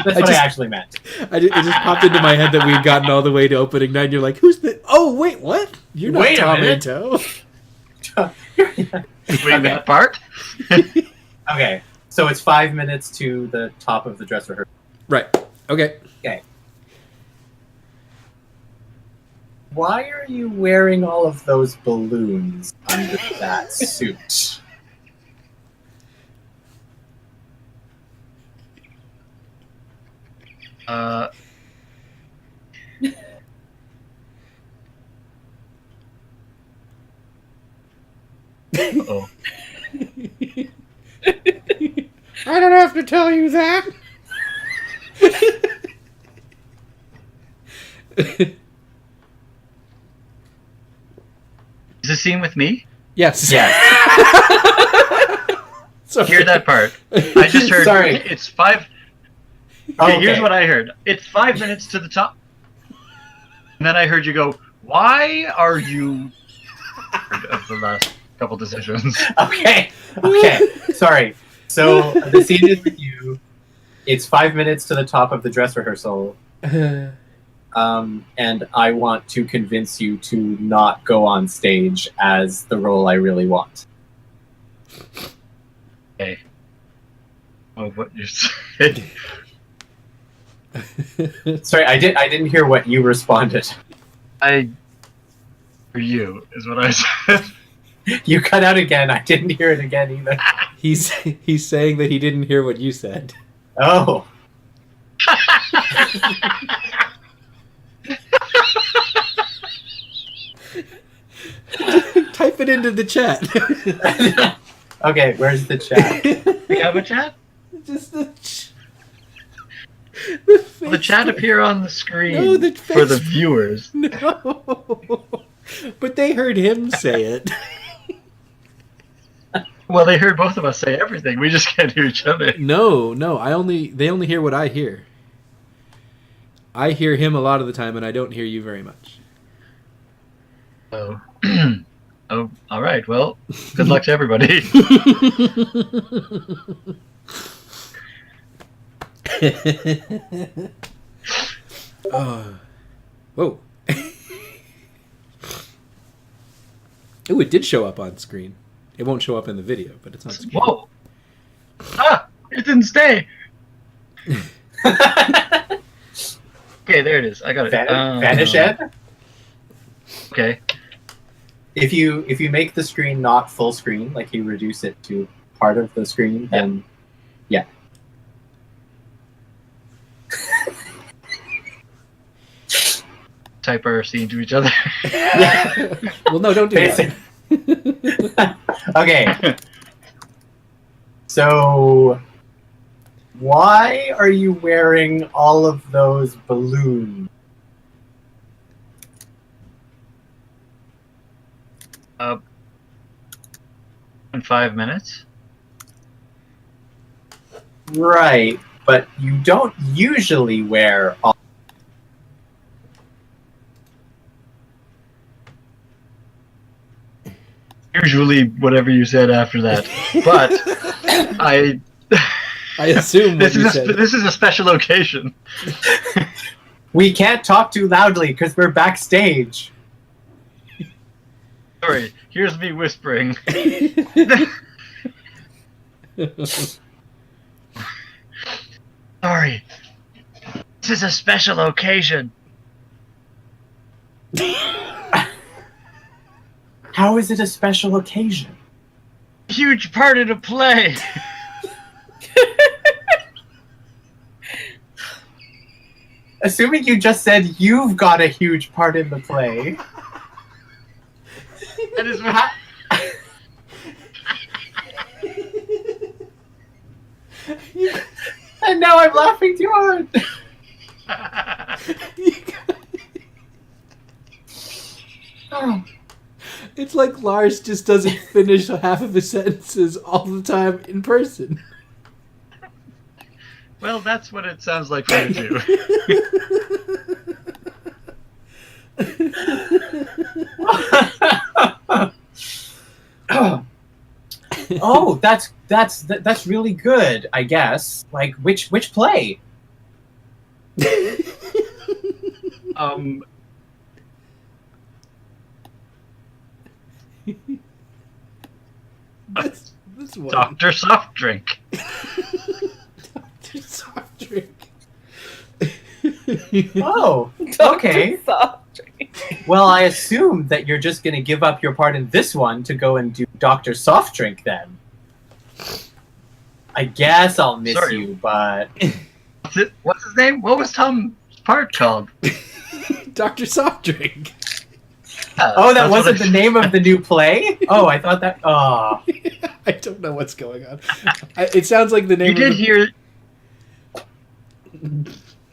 That's what I actually meant. It just popped into my head that we had gotten all the way to opening night. And you're like, "Who's the? Oh, wait, what? You're not Wait a Tom minute. Toe." Between that part? Okay, so it's 5 minutes to the top of the dress rehearsal. Right. Okay. Why are you wearing all of those balloons under that suit? Uh-oh. I don't have to tell you that. Is this scene with me? Yes. Yes. So Hear that part. I just heard Sorry. it's 5. Oh, Okay, here's okay. what I heard. It's 5 minutes to the top. And then I heard you go, why are you of the last couple decisions? Okay. Sorry. So the scene is with you. It's 5 minutes to the top of the dress rehearsal. And I want to convince you to not go on stage as the role I really want. Okay. Oh, what you're saying. Sorry, I didn't hear what you responded. For you, is what I said. You cut out again. I didn't hear it again either. he's saying that he didn't hear what you said. Oh. Type it into the chat. Okay, where's the chat? We have a chat? Just the Will the chat appear on the screen No, the for the face- viewers? No. But they heard him say it. Well, they heard both of us say everything. We just can't hear each other. No. They only hear what I hear. I hear him a lot of the time, and I don't hear you very much. Oh. Oh, all right. Well, good luck to everybody. Whoa. Ooh, it did show up on screen. It won't show up in the video, but it's on screen. Whoa. Ah, it didn't stay. Okay, there it is. I got it. Vanish Ed? Okay. If you make the screen not full screen, like you reduce it to part of the screen, then yeah. Type our scene to each other. Well, no, don't do that. Okay. So why are you wearing all of those balloons? In 5 minutes. Right, but you don't usually wear all. Usually, whatever you said after that. But I assume what this you is said. this is a special occasion. We can't talk too loudly because we're backstage. Sorry. Here's me whispering. Sorry. This is a special occasion. How is it a special occasion? Huge part of the play. Assuming you just said you've got a huge part in the play. That is what. And now I'm laughing too hard. Oh. It's like Lars just doesn't finish half of his sentences all the time in person. Well, that's what it sounds like for you too. Oh, that's really good, I guess. Like which play? This one. Dr. Soft Drink. Dr. Soft Drink. Oh, Dr. okay. Soft Drink. Well, I assume that you're just going to give up your part in this one to go and do Dr. Soft Drink then. I guess I'll miss Sorry. you, but... What's his name? What was Tom's part called? Dr. Soft Drink. Oh, that That's what wasn't the name of the new play? Oh, I thought that... Oh. I don't know what's going on. It sounds like the name You of did hear...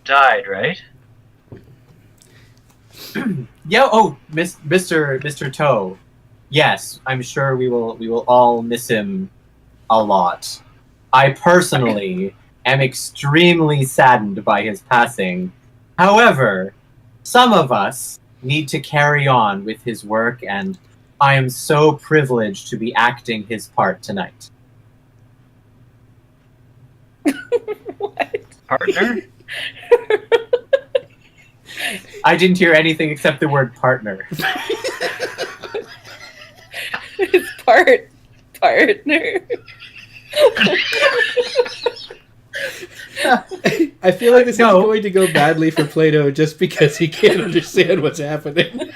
Died, right? Yeah, oh, Mr. Toe. Yes, I'm sure we will all miss him a lot. I personally am extremely saddened by his passing. However, some of us need to carry on with his work, and I am so privileged to be acting his part tonight. What? Partner? I didn't hear anything except the word partner. His partner. I feel like this No. is going to go badly for Plato just because he can't understand what's happening.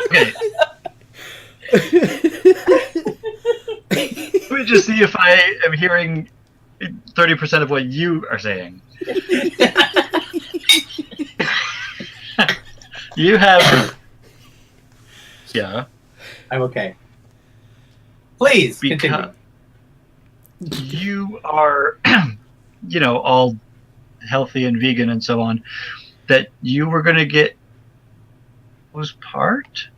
Okay. Let me just see if I am hearing 30% of what you are saying. You have... Yeah. I'm okay. Please, continue. Because you are, you know, all healthy and vegan and so on, that you were going to get... was part?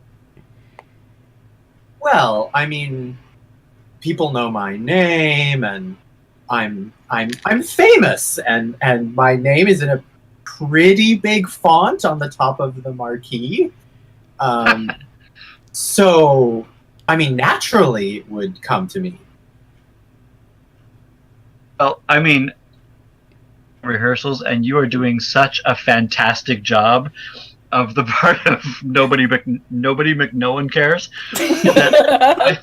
Well, I mean, people know my name, and I'm famous, and my name is in a pretty big font on the top of the marquee. So, I mean, naturally it would come to me. Well, I mean, rehearsals, and you are doing such a fantastic job of the part of nobody McNowan cares. That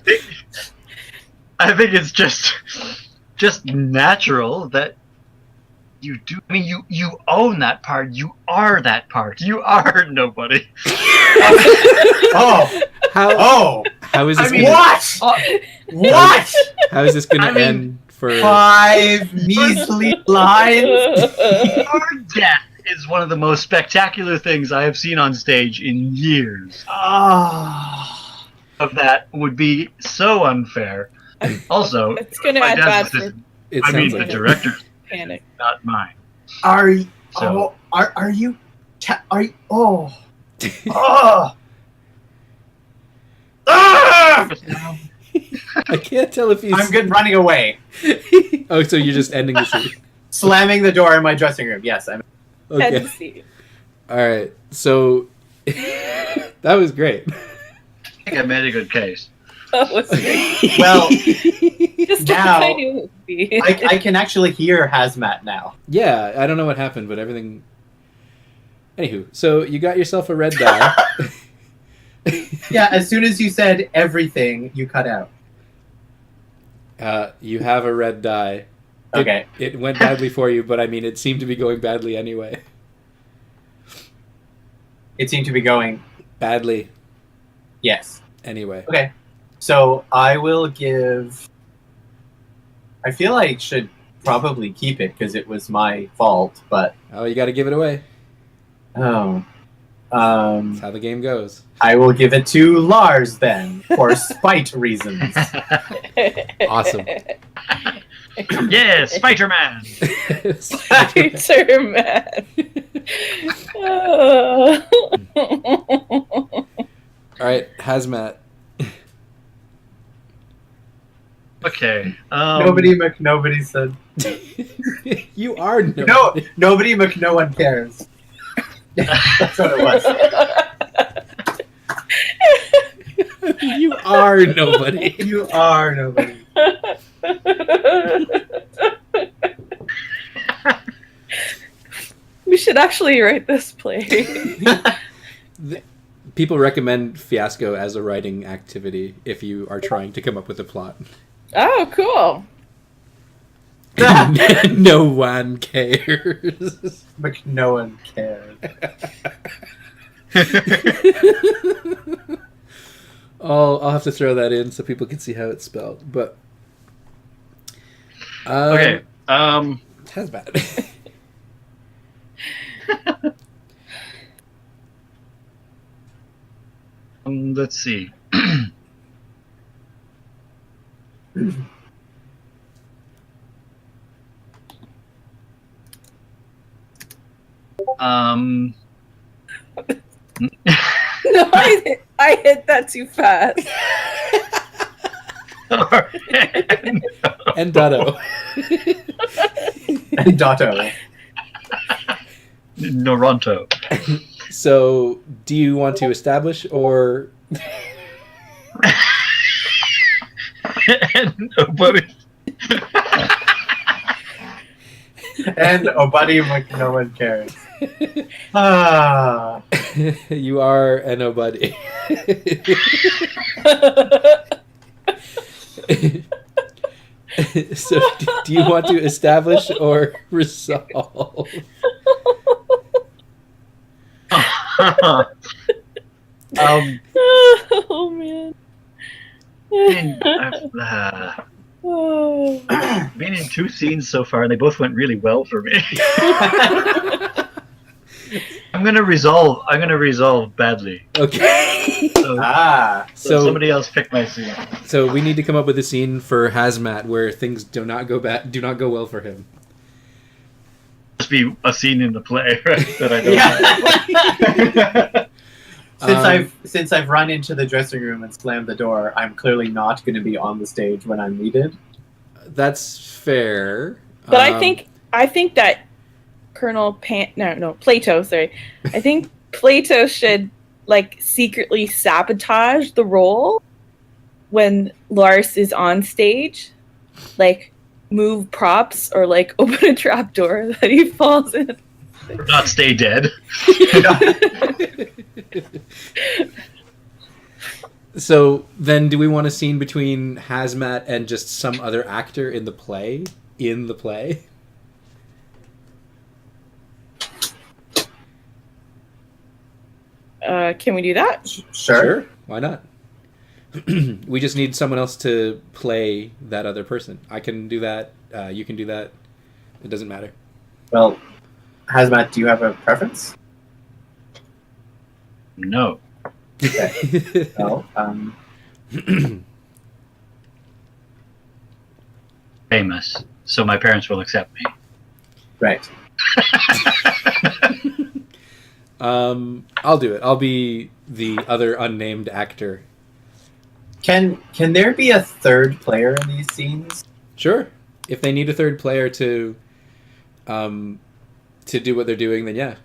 I think it's just natural that you do. I mean, you own that part. You are that part. You are nobody. Oh, How is this I mean, gonna, what? What? how is this going I to mean, end for 5 measly lines? Your death is one of the most spectacular things I have seen on stage in years. Ah. Of that would be so unfair. Also, It's gonna my add dad's bad for assistant- it I mean, sounds the like it. director's Panic. not mine. Are you? So- Are you? Are you? Oh. Oh. Ah! I can't tell if he's I'm good running away. Oh, so you're just ending the scene. Slamming the door in my dressing room. Yes, I'm. Head Okay. to seat. All right. So that was great. I think I made a good case. That was great. Well, Just now- like I knew it would be. I can actually hear Hazmat now. Yeah, I don't know what happened, but everything. Anywho, so you got yourself a red die. Yeah, as soon as you said everything, you cut out. You have a red die. Okay. It went badly for you, but I mean, it seemed to be going badly anyway. It seemed to be going. Badly Yes. anyway. Okay. So I will give. I feel I should probably keep it because it was my fault, but Oh, you got to give it away. oh. That's how the game goes. I will give it to Lars then, for spite reasons. Awesome. Yeah, Spider-Man! Spider-Man. All right, Hazmat. Okay. Nobody McNobody said. You are no. No, nobody McNoone cares. That's what it was. You are nobody. You are nobody. We should actually write this play. People recommend Fiasco as a writing activity if you are trying to come up with a plot. Oh, cool. No one cares. But no one cares. I'll have to throw that in so people can see how it's spelled. But Okay. Hazmat. Let's see. No, I hit that too fast. And Dotto. And Dotto. Noronto. So, do you want to establish or And nobody. And oh, buddy, like no one cares. Ah. you are a nobody? So, do you want to establish or resolve? Oh man. Oh. Been in 2 scenes so far, and they both went really well for me. I'm gonna resolve badly. Okay. So, So somebody else pick my scene. So we need to come up with a scene for Hazmat where things do not go well for him. Must be a scene in the play, right? That I don't Yeah. Since I've run into the dressing room and slammed the door, I'm clearly not going to be on the stage when I'm needed. That's fair. But I think that Plato, sorry. I think Plato should like secretly sabotage the role when Lars is on stage. Like move props or like open a trapdoor that he falls in. not stay dead. So then, do we want a scene between Hazmat and just some other actor in the play? Can we do that? Sure. Why not? We just need someone else to play that other person. I can do that. You can do that. It doesn't matter. Well, Hazmat, do you have a preference? No. Okay. Well, Famous, so my parents will accept me. right. I'll do it. I'll be the other unnamed actor. Can there be a third player in these scenes? Sure. If they need a third player to do what they're doing, then yeah,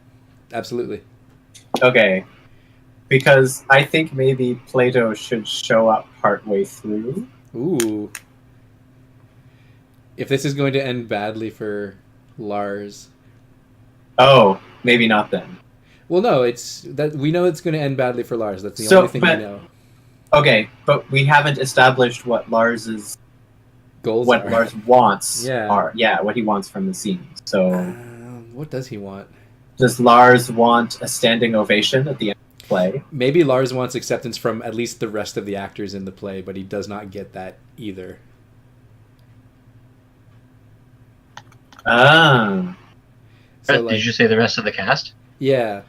absolutely. Okay. Because I think maybe Plato should show up partway through. Ooh. If this is going to end badly for Lars. Oh, maybe not then. Well, no, it's that we know it's going to end badly for Lars. That's the So, only thing we but- know. Okay, but we haven't established what Lars Goals are. Lars wants Yeah. are. Yeah, what he wants from the scene. So What does he want? does Lars want a standing ovation at the end of the play? Maybe Lars wants acceptance from at least the rest of the actors in the play, but he does not get that either. Ah. So, Did you say the rest of the cast? yeah.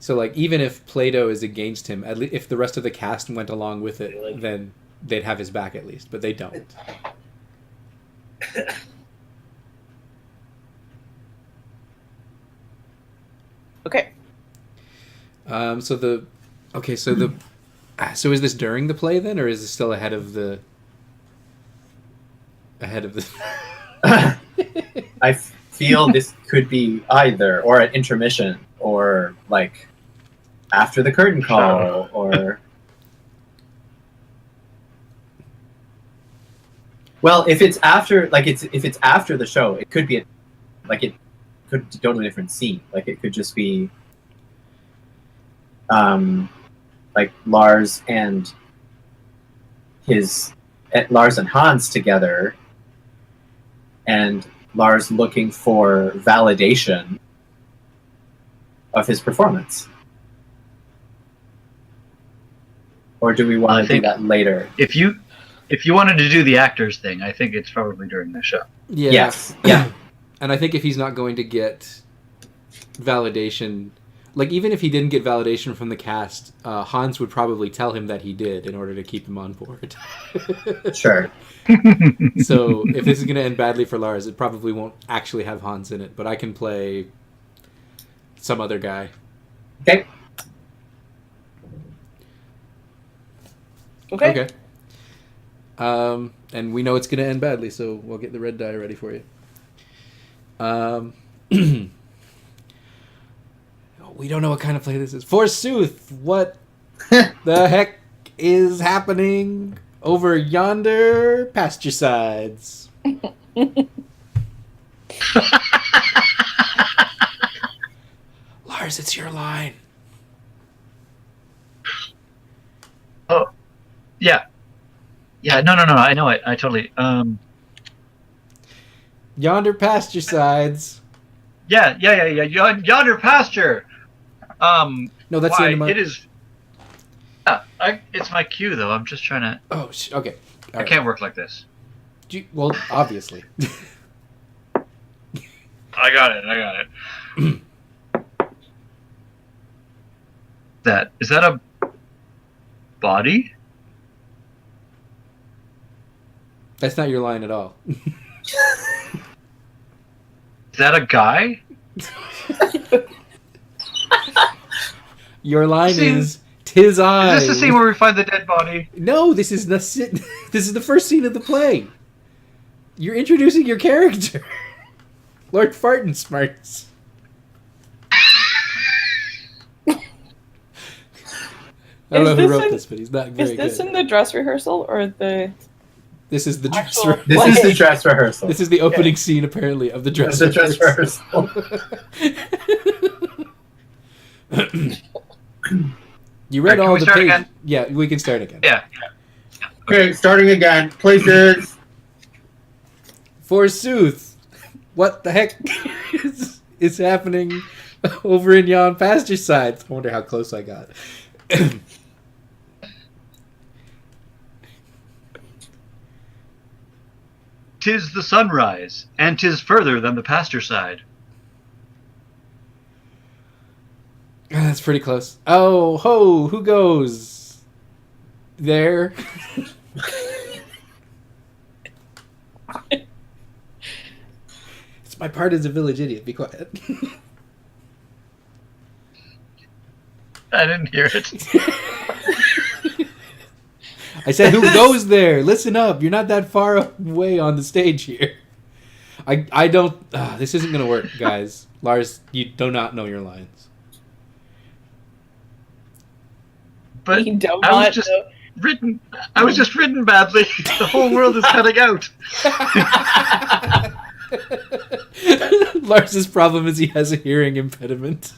So, like, even if Plato is against him, at least if the rest of the cast went along with it, then they'd have his back at least. But they don't. Okay. So is this during the play then, or is it still ahead of the? I feel this could be either, or an intermission, or like after the curtain call, or well, if it's after, if it's after the show, it could be it could go to a different scene. Like it could just be like Lars and Hans together, and Lars looking for validation of his performance? Or do we want to do that later? If you wanted to do the actors thing, I think it's probably during the show. Yeah. Yes. Yeah. And I think if he's not going to get validation, like even if he didn't get validation from the cast, Hans would probably tell him that he did in order to keep him on board. Sure. So if this is going to end badly for Lars, it probably won't actually have Hans in it, but I can play some other guy. Okay. Okay. And we know it's going to end badly, so we'll get the red die ready for you. We don't know what kind of play this is. Forsooth, what the heck is happening over yonder pasture sides? Lars, it's your line. Oh, yeah. Yeah, no, I know it. I totally, Yonder pasture sides. Yeah. Yonder pasture. No, that's the end of my... It is. Yeah, it's my cue though. I'm just trying to. Oh, okay. I can't work like this. Well, obviously. I got it. Is that a body? That's not your line at all. Is that a guy? Your line is "'Tis I." Is this the scene where we find the dead body? No, this is this is the first scene of the play. You're introducing your character, Lord Fartin Smarts. I don't know who wrote this, but he's not very good. Is this in the dress rehearsal or the? This is the dress Actual- rehearsal. This is the dress rehearsal. This is the opening scene, apparently, of the dress It's the dress rehearsal. You read Alright, can all we the start pages. again? Yeah, we can start again. Yeah. Okay, starting again. Places. Forsooth, what the heck is happening over in yon pasture sides? I wonder how close I got. 'Tis the sunrise, and 'tis further than the pasture side. That's pretty close. Oh, ho, who goes there? It's my part as a village idiot. Be quiet. I didn't hear it. I said, who goes there? Listen up. You're not that far away on the stage here. I don't... this isn't going to work, guys. Lars, you do not know your lines. But You don't I was want just to- written. I was just written badly. The whole world is cutting out. Lars's problem is he has a hearing impediment.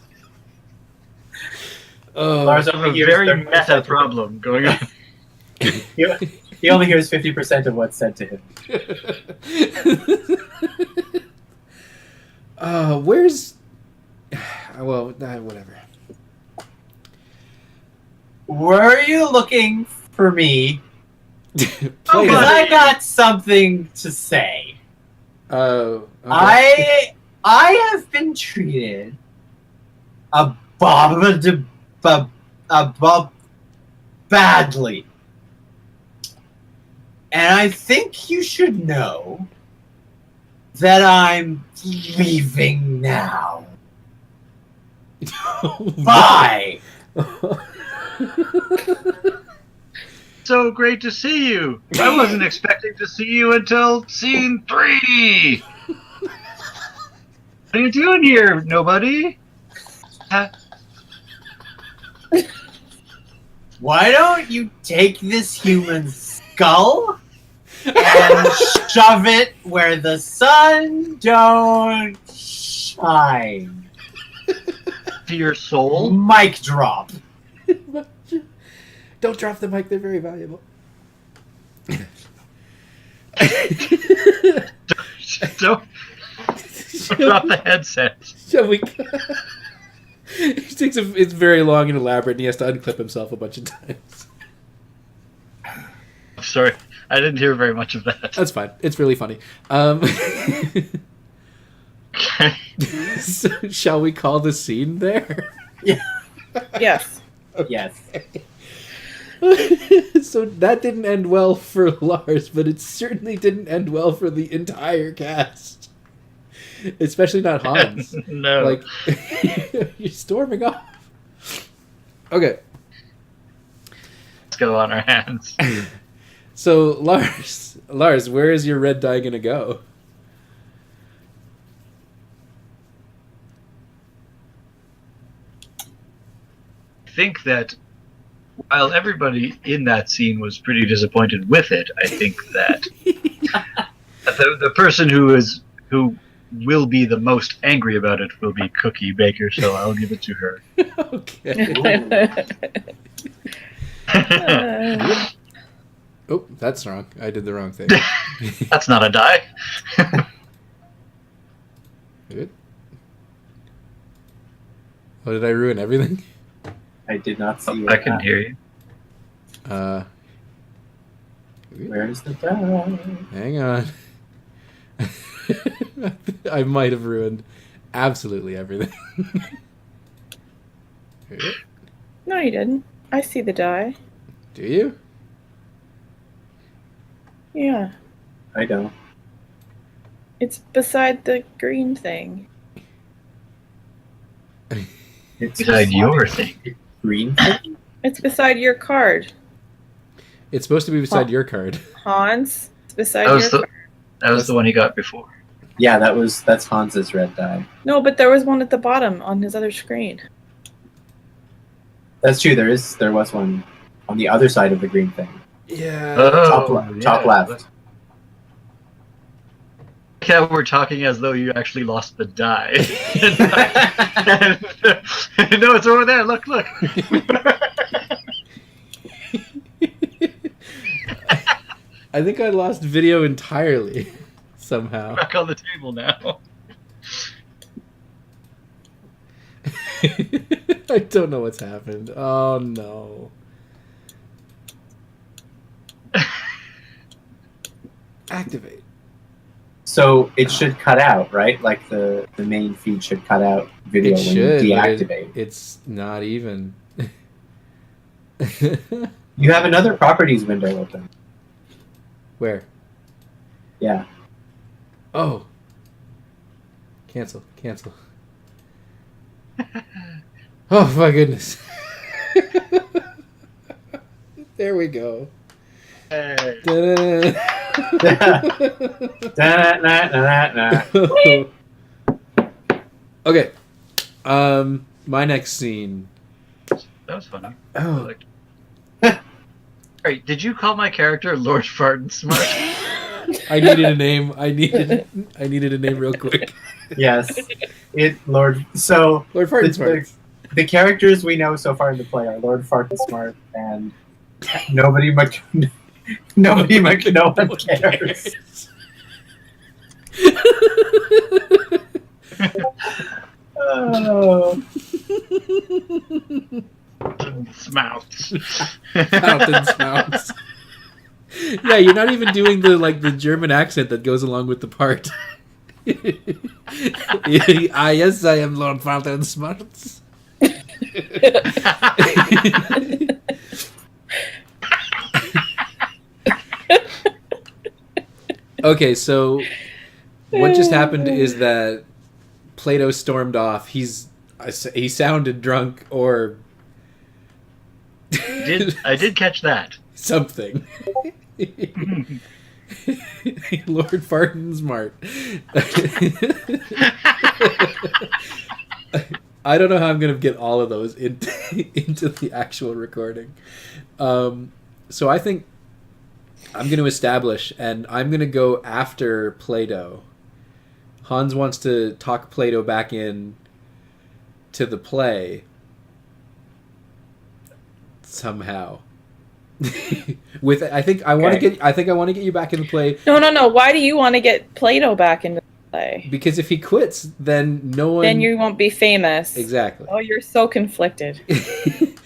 Oh, Lars I have a only hears very 30% meta problem going on. He only hears 50% of what's said to him. Where's... Well, whatever. Were you looking for me? Play Because that. I got something to say. Oh, okay. I have been treated badly. And I think you should know that I'm leaving now. Bye! So great to see you. I wasn't expecting to see you until scene 3. What are you doing here, nobody? Why don't you take this human skull and shove it where the sun don't shine? To your soul? Mic drop. Don't drop the mic, they're very valuable. Don't drop the headset. Shall we? It's very long and elaborate, and he has to unclip himself a bunch of times. Sorry, I didn't hear very much of that. That's fine. It's really funny. Okay. So, shall we call the scene there? Yes. Yes. So that didn't end well for Lars, but it certainly didn't end well for the entire cast. Especially not Hans. No. Like, you're storming off. Okay. Let's go on our hands. So, Lars, where is your red die going to go? I think that while everybody in that scene was pretty disappointed with it, I think that the person who will be the most angry about it will be Cookie Baker, so I'll give it to her. Okay. Oh, that's wrong. I did the wrong thing. That's not a die. Good. Oh, did I ruin everything? I did not see I can hear you. Where's the die? Hang on. I might have ruined absolutely everything. No, you didn't. I see the die. Do you? Yeah. I don't. It's beside the green thing. It's Beside your thing. green. It's beside your card. It's supposed to be beside your card. Hans, it's beside That was your the card. that was the one he got before. Yeah, that's Hans's red die. No, but there was one at the bottom on his other screen. That's true. There was one on the other side of the green thing. Yeah. Top left. Yeah, we're talking as though you actually lost the die. No, it's over there. Look. I think I lost video entirely somehow. Back on the table now. I don't know what's happened. Oh no. Activate. So it should cut out, right? Like the main feed should cut out video It when should. you but deactivate. it's not even. You have another properties window open. Where? Yeah. Oh. Cancel. Oh my goodness. There we go. Hey. Okay. My next scene. That was funny. Oh. Alright, did you call my character Lord Fartin Smart? I needed a name. I needed a name real quick. Yes. Lord Fartin Smart. the characters we know so far in the play are Lord Fartensmart and nobody much no one cares. Oh. Smouts. Fountain Smouts. Yeah, you're not even doing the German accent that goes along with the part. Yes, I am Lord Fountain Smarts. Okay, so what just happened is that Plato stormed off. He sounded drunk or I did catch that. something. Lord Fartin Smart. I don't know how I'm going to get all of those into the actual recording. So I think I'm going to establish, and I'm going to go after Plato. Hans wants to talk Plato back in to the play. somehow. With I think I want to Okay. get I think I want to get you back in the play No. Why do you want to get Plato back into the play? because if he quits, then no one. Then you won't be famous. Exactly. Oh, you're so conflicted.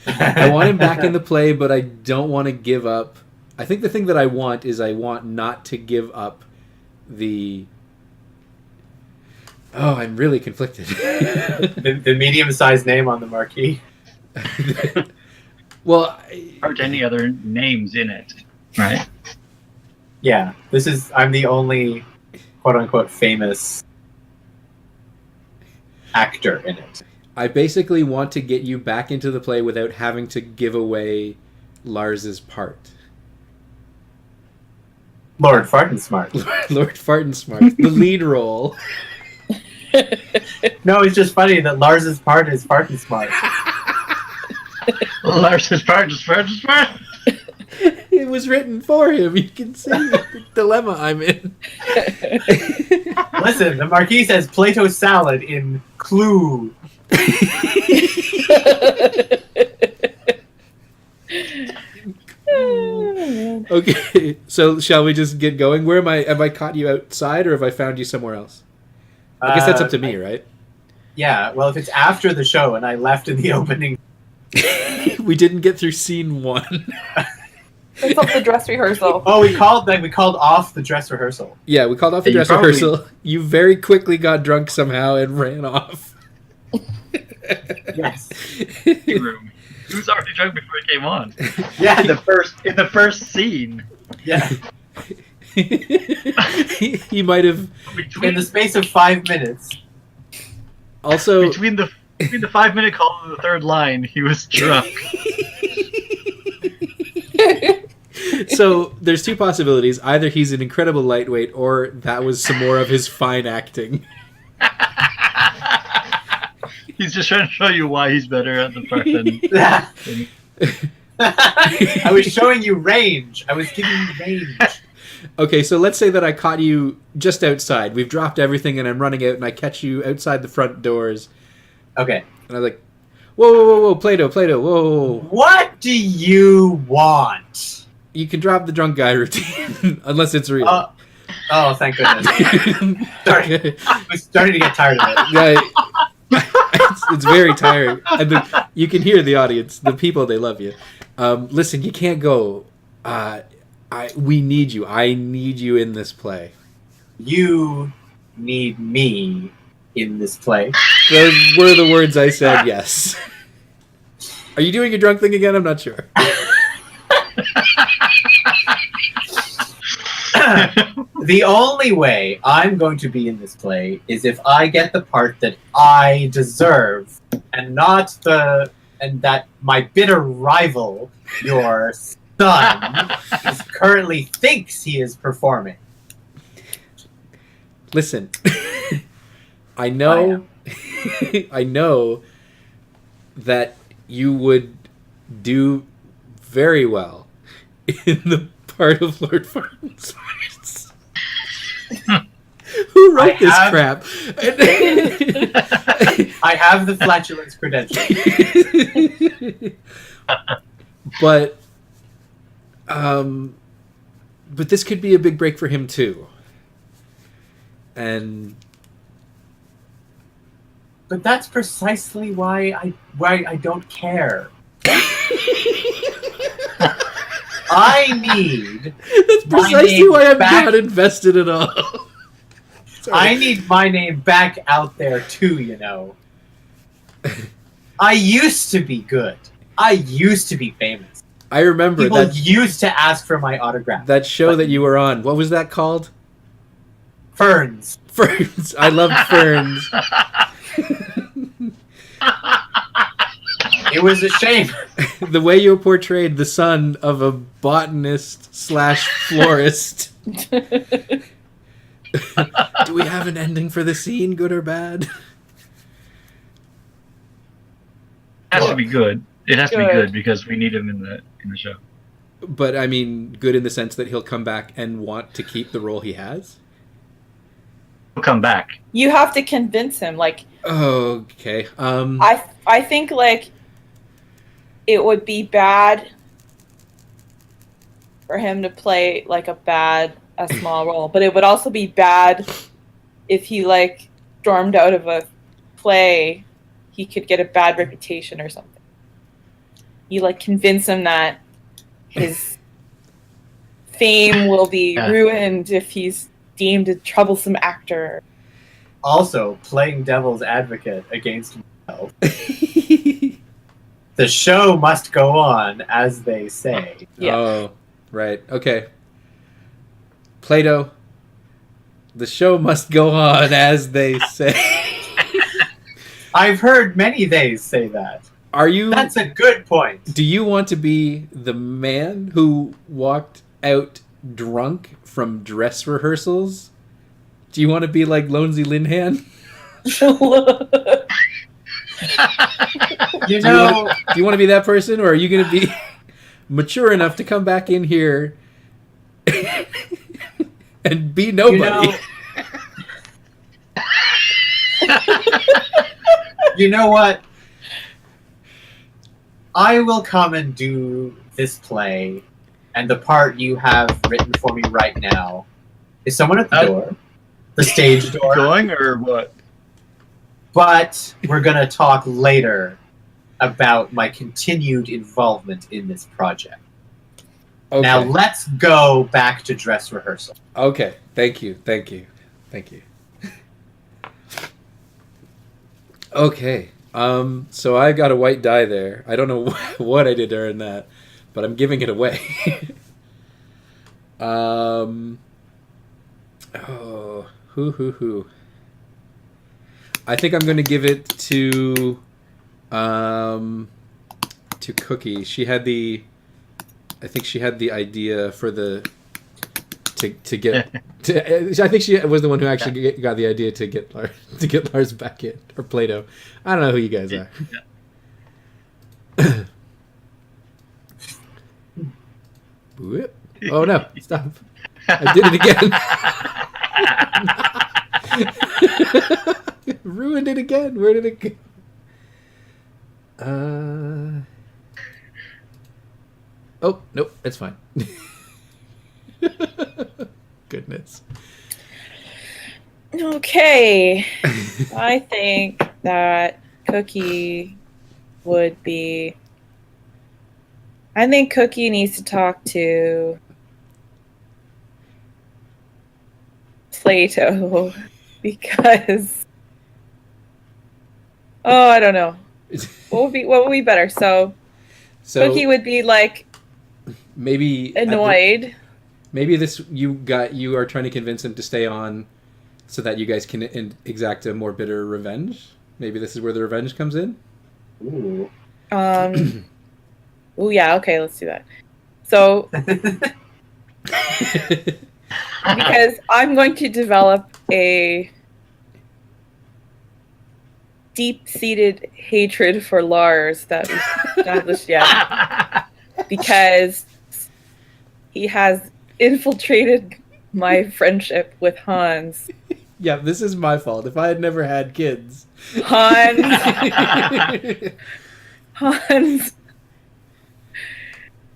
I want him back in the play, but I don't want to give up. I think the thing that I want is I want not to give up the. Oh, I'm really conflicted. The medium-sized name on the marquee. Well, Aren't any other names in it, right? Yeah, I'm the only quote-unquote famous actor in it. I basically want to get you back into the play without having to give away Lars's part. Lord Fartensmart. Lord Fartensmart, the lead role. No, it's just funny that Lars's part is Fartensmart. Lars's part. It was written for him. You can see the dilemma I'm in. Listen, the marquee says Plato salad in Clue. Okay, so shall we just get going? Where am I? Have I caught you outside, or have I found you somewhere else? I guess that's up to me, right? Yeah, well, if it's after the show and I left in the opening, We didn't get through scene 1. It's up the dress rehearsal. oh, we called off the dress rehearsal. Yeah, we called off the Yeah, you dress probably- rehearsal. You very quickly got drunk somehow and ran off. Yes. Room. He was already drunk before he came on. Yeah, In the first scene. yeah. He might have In Between the space of 5 minutes. also. between the 5-minute call and the third line, he was drunk. So there's two possibilities. Either he's an incredible lightweight, or that was some more of his fine acting. He's just trying to show you why he's better at the part than. I was showing you range. I was giving you range. Okay, so let's say that I caught you just outside. We've dropped everything and I'm running out and I catch you outside the front doors. Okay. And I'm like, whoa, Plato, whoa. What do you want? You can drop the drunk guy routine, unless it's real. Oh, thank goodness. Sorry. I was starting to get tired of it. Yeah, it's very tiring. And you can hear the audience, the people, they love you. Listen, you can't go. We need you. I need you in this play. You need me in this play. Those were the words I said, yes. Are you doing your drunk thing again? I'm not sure. The only way I'm going to be in this play is if I get the part that I deserve, and that my bitter rival, your son, currently thinks he is performing. Listen, I know that you would do very well in the part of Lord Farnsworth. Who wrote this crap? I have the flatulence credential. But this could be a big break for him too. And But that's precisely why I don't care. I need that's my precisely name why I'm back. not invested at all. Sorry. I need my name back out there too, you know. I used to be good. I used to be famous. I remember People that used to ask for my autograph. that show that you were on. What was that called? Ferns. Ferns. I loved Ferns. It was a shame. The way you portrayed the son of a botanist / florist. Do we have an ending for the scene, good or bad? It has to be good. It has to be Good. good because we need him in the show. But I mean, good in the sense that he'll come back and want to keep the role he has. He'll come back. You have to convince him. Like, Okay. I think, like, it would be bad for him to play like a small role, but it would also be bad if he like stormed out of a play. He could get a bad reputation or something. You like convince him that his fame will be ruined if he's deemed a troublesome actor. Also, playing devil's advocate against himself. The show must go on, as they say. Yeah. Oh, right. Okay. Plato, the show must go on, as they say. I've heard many theys say that. Are you... That's a good point. Do you want to be the man who walked out drunk from dress rehearsals? Do you want to be like Lonesy Linhan? You know, Do you want to be that person, or are you going to be mature enough to come back in here and be nobody? You know what? I will come and do this play, and the part you have written for me right now is someone at the door, the stage door. Going or what? But we're going to talk later about my continued involvement in this project. Okay. Now let's go back to dress rehearsal. Okay. Thank you. Okay. So I got a white die there. I don't know what I did to earn that, but I'm giving it away. Who. I think I'm going to give it to Cookie. She had the idea for the to get. I think she was the one who actually got the idea to get Lars back in, or Plato. I don't know who you guys are. Whoop. Oh no! Stop! I did it again. Ruined it again. Where did it go? Oh nope, it's fine. Goodness. Okay. I think that Cookie would be... I think Cookie needs to talk to Plato because... Oh, I don't know. What would be better? So Cookie would be like maybe annoyed. Maybe you are trying to convince him to stay on so that you guys can exact a more bitter revenge. Maybe this is where the revenge comes in. Ooh. Oh yeah, okay, let's do that. So because I'm going to develop a deep-seated hatred for Lars that we established yet. Because he has infiltrated my friendship with Hans. Yeah, this is my fault. If I had never had kids. Hans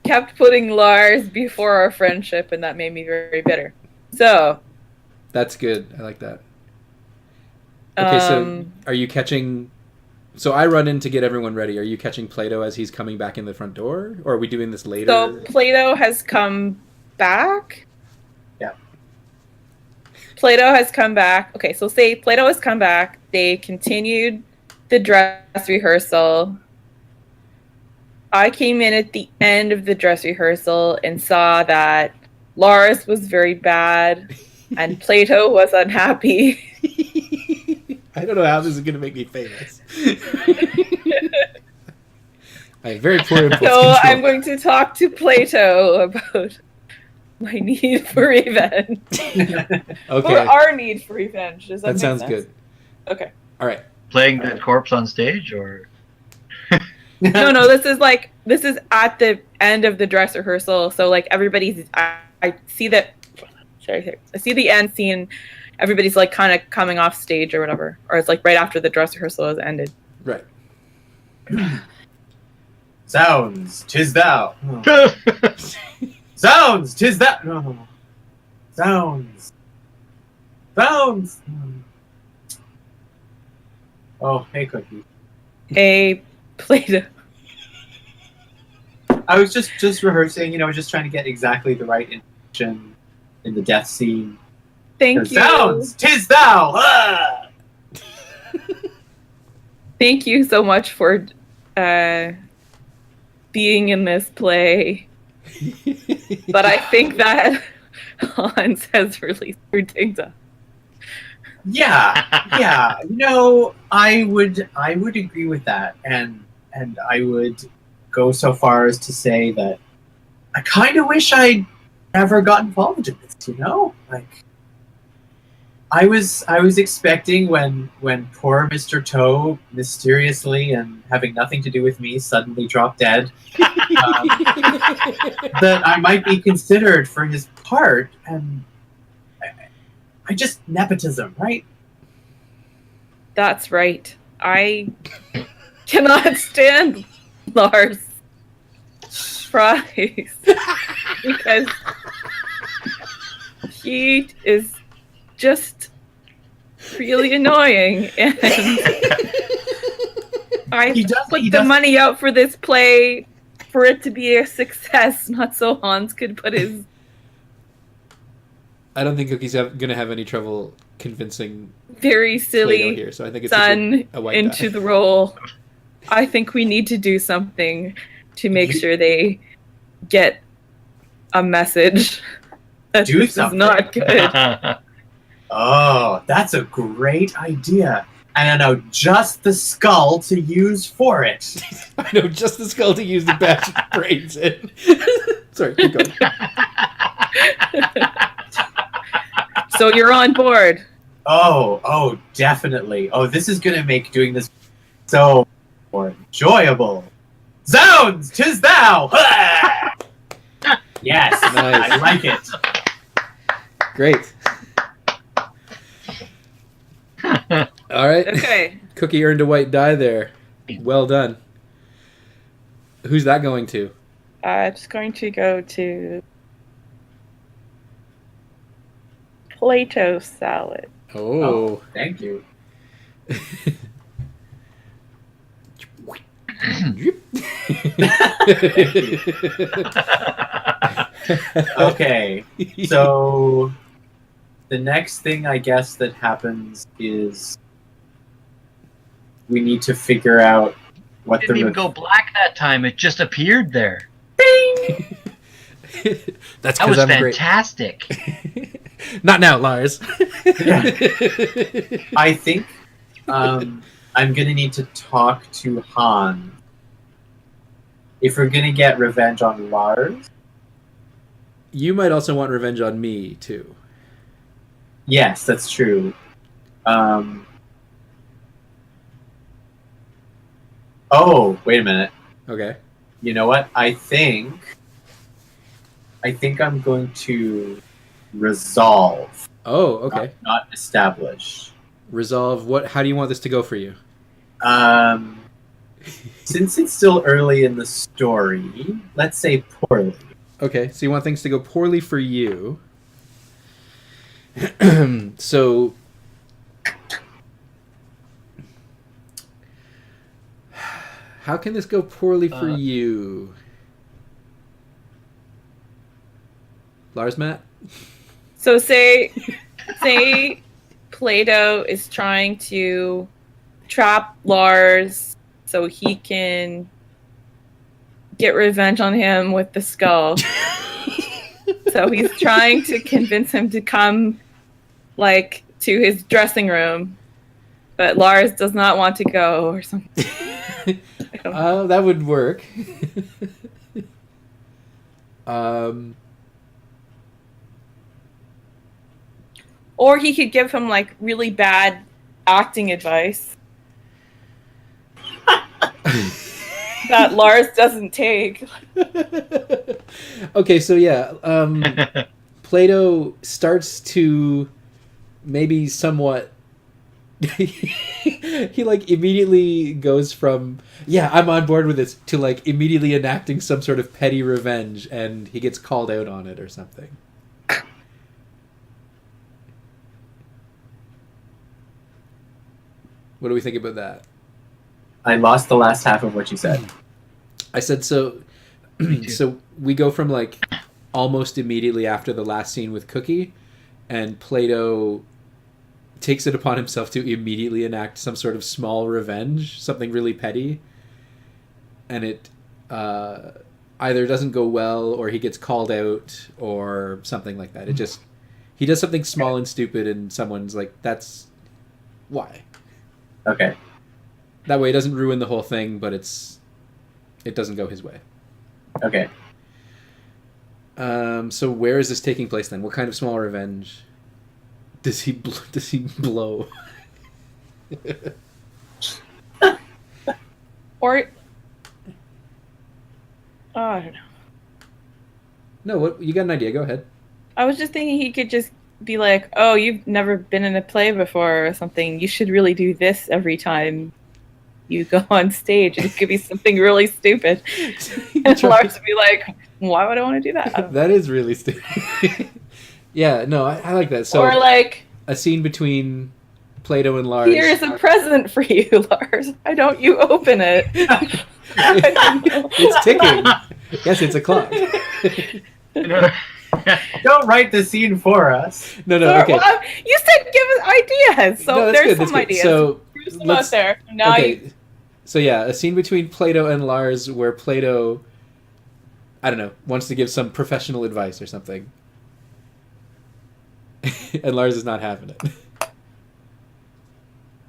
kept putting Lars before our friendship, and that made me very bitter. So. That's good. I like that. Okay, so are you catching... So I run in to get everyone ready. Are you catching Plato as he's coming back in the front door? Or are we doing this later? So Plato has come back? Yeah. Plato has come back. Okay, so say Plato has come back. They continued the dress rehearsal. I came in at the end of the dress rehearsal and saw that Lars was very bad and Plato was unhappy. I don't know how this is going to make me famous. I have very poor impulse control. I'm going to talk to Plato about my need for revenge. Okay. Or our need for revenge. Does that that make sounds sense? good. Okay. All right. Playing that corpse on stage, or No, this is at the end of the dress rehearsal. So like everybody's, I see that. Sorry, I see the end scene. Everybody's like kind of coming off stage or whatever, or it's like right after the dress rehearsal has ended. Right. Zounds, 'tis thou. Zounds, 'tis thou. No. Zounds. Zounds. Oh, hey, Cookie. Hey, Plato. I was just rehearsing, just trying to get exactly the right intention in the death scene. Thank you. Zounds, 'tis thou. Ah! Thank you so much for being in this play. But I think that Hans has really screwed things up. Yeah. I would agree with that, and I would go so far as to say that I kind of wish I'd never got involved in this. Like I was expecting when poor Mr. Toe mysteriously and having nothing to do with me suddenly dropped dead, that I might be considered for his part, and I just nepotism, right? That's right. I cannot stand Lars Fries because he is just really annoying, and I put the money out for this play for it to be a success, not so Hans could put his. I don't think Cookie's gonna have any trouble convincing Very silly Plato here, so I think it's son a white into die. the role. I think we need to do something to make sure they get a message that Do this something. is not good. Oh, that's a great idea. And I know just the skull to use for it. I know just the skull to use the batch brains in. Sorry, keep going. So you're on board. Oh, definitely. Oh, this is gonna make doing this so more enjoyable. Zounds, 'tis thou! Ah! Yes, Nice. I like it. Great. All right. Okay. Cookie earned a white die there. Well done. Who's that going to? Just going to go to Plato salad. Oh. Thank you. Okay, so the next thing I guess that happens is we need to figure out what Didn't the even go black that time. It just appeared there. That's That because was I'm fantastic. great. Not now, Lars. I think I'm gonna need to talk to Han if we're gonna get revenge on Lars. You might also want revenge on me, too. Yes, that's true. Oh, wait a minute. Okay. You know what? I think I'm going to resolve, Oh, okay. not establish. Resolve what? How do you want this to go for you? Since it's still early in the story, let's say poorly. Okay, so you want things to go poorly for you. So how can this go poorly for you? Lars Matt? So say Plato is trying to trap Lars so he can get revenge on him with the skull. So he's trying to convince him to come to his dressing room, but Lars does not want to go or something. That would work. Or he could give him really bad acting advice that Lars doesn't take. Okay, so yeah, Plato starts to maybe somewhat he like immediately goes from yeah, I'm on board with this to like immediately enacting some sort of petty revenge, and he gets called out on it or something. What do we think about that? I lost the last half of what you said. I said so. So we go from like almost immediately after the last scene with Cookie, and Plato takes it upon himself to immediately enact some sort of small revenge, something really petty, and it either doesn't go well or he gets called out or something like that. It just he does something small and stupid, and someone's like, "That's why." Okay. That way, it doesn't ruin the whole thing, but it doesn't go his way. Okay. So where is this taking place then? What kind of small revenge does he blow? Or oh, I don't know. No, what you got an idea? Go ahead. I was just thinking he could just be like, "Oh, you've never been in a play before or something. You should really do this every time you go on stage." And it could be something really stupid. And Lars would be like, "Why would I want to do that?" That is really stupid. Yeah, no, I like that. So or like, a scene between Plato and Lars. "Here's a present for you, Lars. Why don't you open it?" I don't know. It's ticking. Yes, it's a clock. Don't write the scene for us. No, Or- okay. well, you said give us ideas, so No, that's there's good, that's some good. ideas. So Bruce them out there. Now okay. you, So yeah, a scene between Plato and Lars where Plato, I don't know, wants to give some professional advice or something. And Lars is not having it.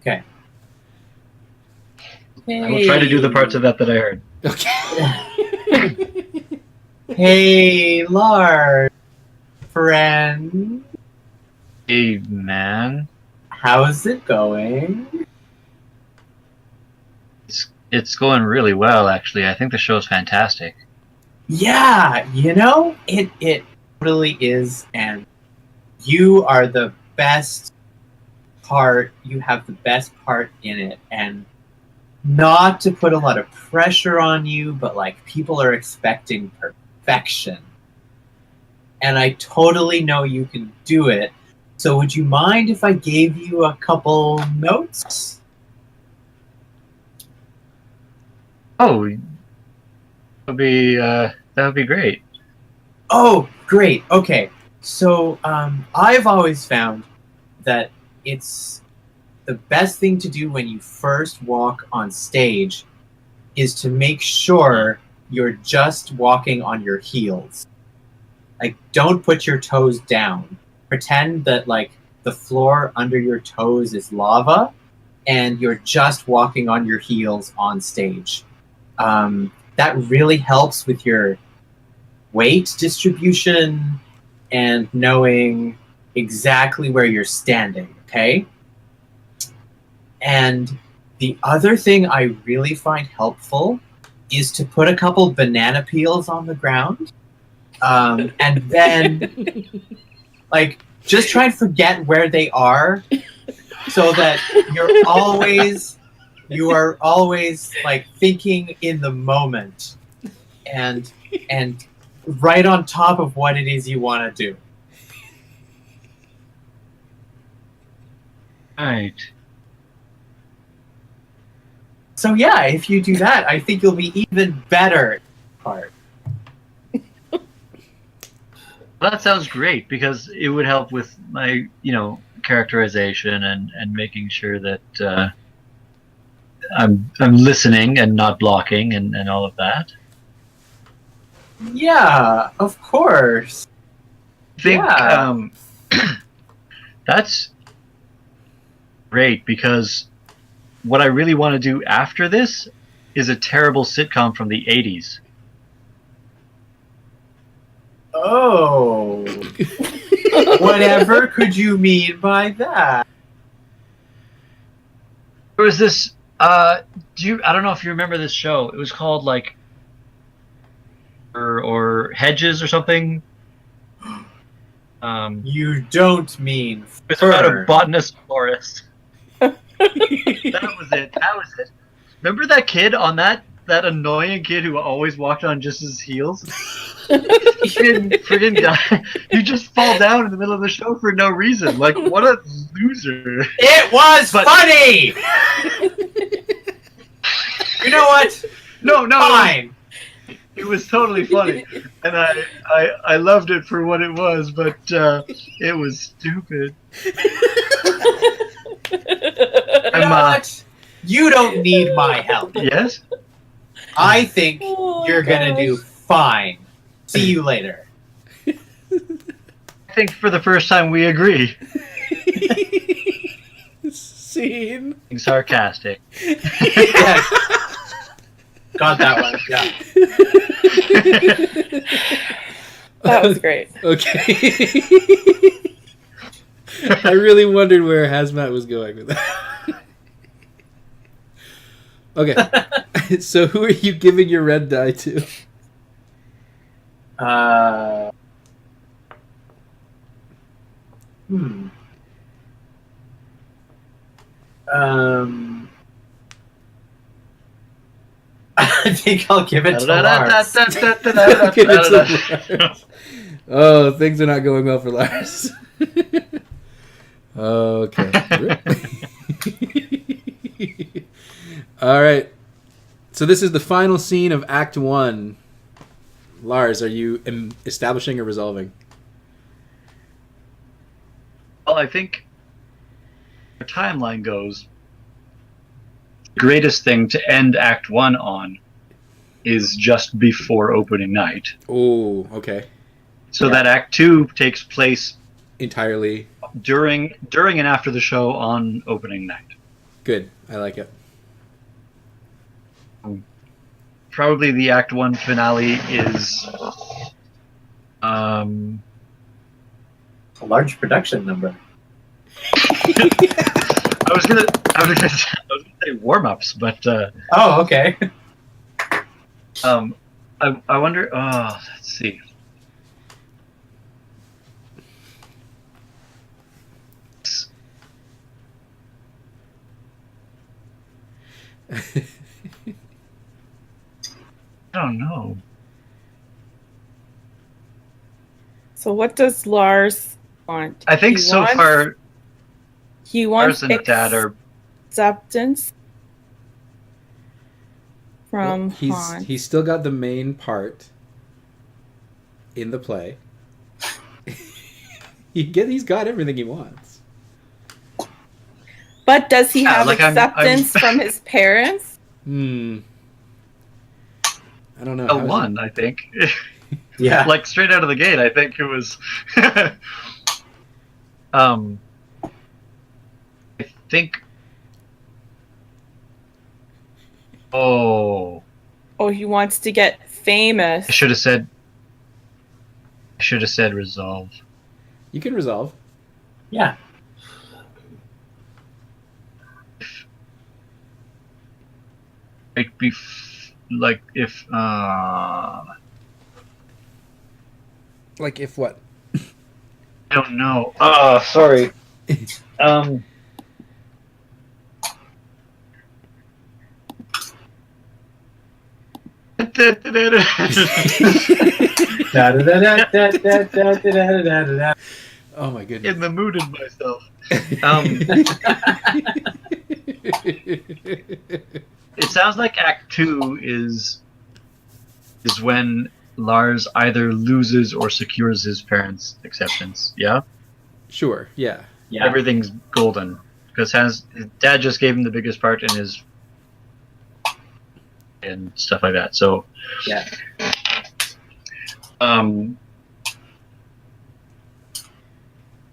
Okay. I will try to do the parts of that I heard. Okay. Hey, Lars, friend. Hey, man. How's it going? It's going really well, actually. I think the show's fantastic. Yeah, it really is, and you are the best part. You have the best part in it, and not to put a lot of pressure on you, but like people are expecting perfection. And I totally know you can do it. So would you mind if I gave you a couple notes? Oh, that would be great. Oh, great. Okay. So I've always found that it's the best thing to do when you first walk on stage is to make sure you're just walking on your heels. Like, don't put your toes down. Pretend that, like, the floor under your toes is lava and you're just walking on your heels on stage. That really helps with your weight distribution and knowing exactly where you're standing, okay? And the other thing I really find helpful is to put a couple banana peels on the ground, and then, like, just try and forget where they are so that you are always like thinking in the moment and right on top of what it is you want to do. Right. So yeah, if you do that, I think you'll be even better. Part. Well, that sounds great because it would help with my, characterization and making sure that I'm listening and not blocking and all of that. Yeah, of course. I think Yeah. that's great because what I really want to do after this is a terrible sitcom from the 80s. Oh. Whatever could you mean by that? There was this I don't know if you remember this show. It was called like or Hedges or something. You don't mean It's about a fur. botanist florist. That was it. That was it. Remember that kid on that annoying kid who always walked on just his heels? Friggin' guy. You just fall down in the middle of the show for no reason. Like, what a loser. It was funny! You know what? No. Fine. It was totally funny, and I loved it for what it was, but it was stupid. You know what? You don't need my help. Yes? I think Oh, you're gonna do fine. See you later. I think for the first time we agree. Scene. Being sarcastic. Yeah. Got that one. Yeah. That was great. Okay. I really wondered where Hazmat was going with that. Okay. So who are you giving your red die to? I think I'll give it to Lars. Give it to Lars. Oh, things are not going well for Lars. Okay. All right. So this is the final scene of Act 1. Lars, are you establishing or resolving? Well, I think the timeline goes, the greatest thing to end Act 1 on is just before opening night. Oh, okay. So that Act 2 takes place Entirely. during and after the show on opening night. Good. I like it. Probably the Act 1 finale is A large production number. I was gonna say warm-ups, but Oh, okay. I wonder. Oh, let's see. I don't know. So what does Lars want? I think so far he wants Lars and Dad are. acceptance from Well, Hans. he's still got the main part in the play. He's got everything he wants. But does he have like acceptance from his parents? I don't know. A one, I think. Yeah. Like straight out of the gate, I think it was. I think. Oh, He wants to get famous. I should have said resolve. You can resolve. Yeah. Like if Like if what? I don't know. Oh, sorry. Oh my goodness. In the mood in myself. It sounds like Act 2 is when Lars either loses or secures his parents' acceptance. Yeah? Sure, yeah. Yeah. Everything's golden. Because his dad just gave him the biggest part in his and stuff like that. So Yeah.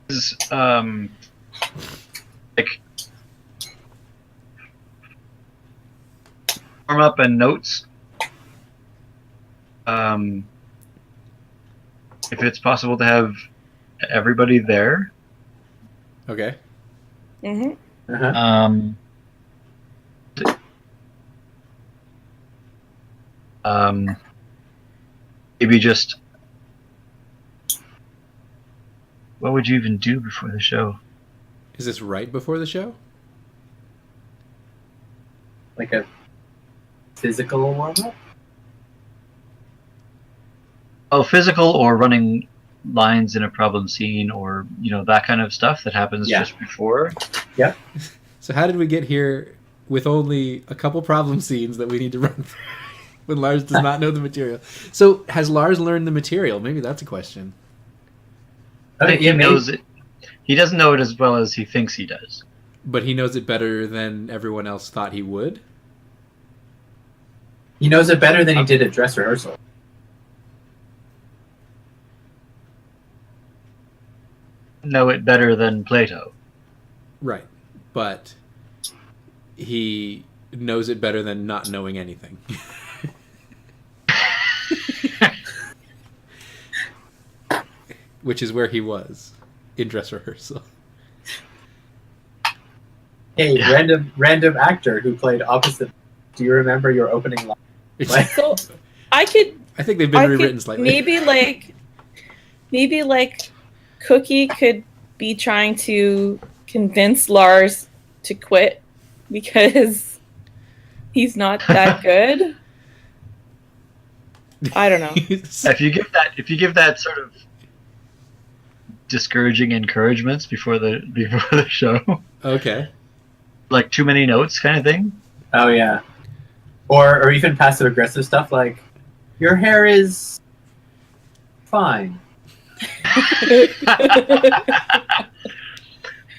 Is like warm up and notes. If it's possible to have everybody there. Okay. Mm-hmm. Uh-huh. Maybe just. What would you even do before the show? Is this right before the show? Like a physical warm-up? Oh, physical or running lines in a problem scene, or that kind of stuff that happens Yeah. just before. So how did we get here with only a couple problem scenes that we need to run through when Lars does not know the material? So has Lars learned the material? Maybe that's a question. I think yeah, he knows it. He doesn't know it as well as he thinks he does. But he knows it better than everyone else thought he would? He knows it better than he did at dress rehearsal. Know it better than Plato. Right. But he knows it better than not knowing anything. Which is where he was in dress rehearsal. Hey, random actor who played opposite. Do you remember your opening line? So I think they've been rewritten slightly. Maybe like Cookie could be trying to convince Lars to quit because he's not that good. I don't know. If you give that sort of discouraging encouragements before the show, Okay. like too many notes kind of thing. Oh yeah, or even passive aggressive stuff like, "Your hair is fine."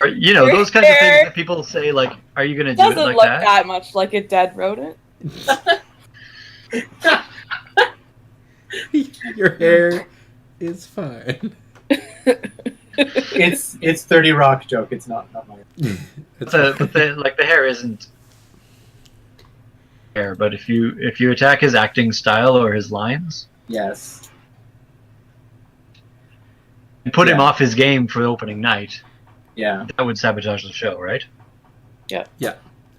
Or, those kinds of things that people say, like, "Are you going to do it Doesn't like look that?" that much like a dead rodent. Your hair is fine. It's 30 Rock joke. It's not mine. But the hair isn't hair. But if you attack his acting style or his lines, Yes. and put him off his game for the opening night, Yeah. that would sabotage the show, right? Yeah.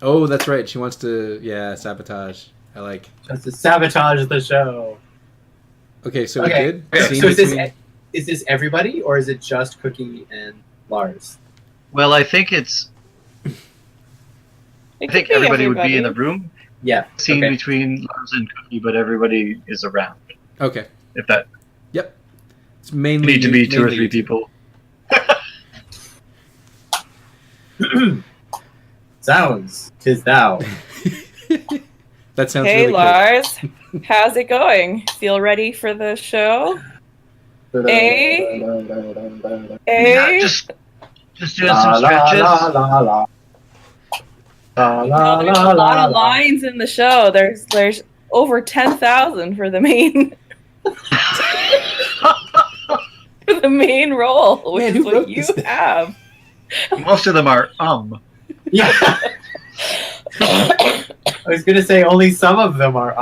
Oh, that's right. She wants to, sabotage. I like. Just to sabotage the show. Okay, so Okay. we did. Okay, Scene so between- is this everybody or is it just Cookie and Lars? Well, I think everybody would be in the room. Yeah. Scene Okay. between Lars and Cookie, but everybody is around. Okay. If that Yep. It's mainly need to be two or mainly three you two. people. Sounds, 'tis thou. That sounds Hey really Lars, how's it going? Feel ready for the show? Hey? Yeah, Hey? just doing some stretches. La la. La No, there's a lot of lines in the show. There's over 10,000 for the main for the main role, which Man, is who what wrote you this thing? have. Most of them are Yeah. I was gonna say only some of them are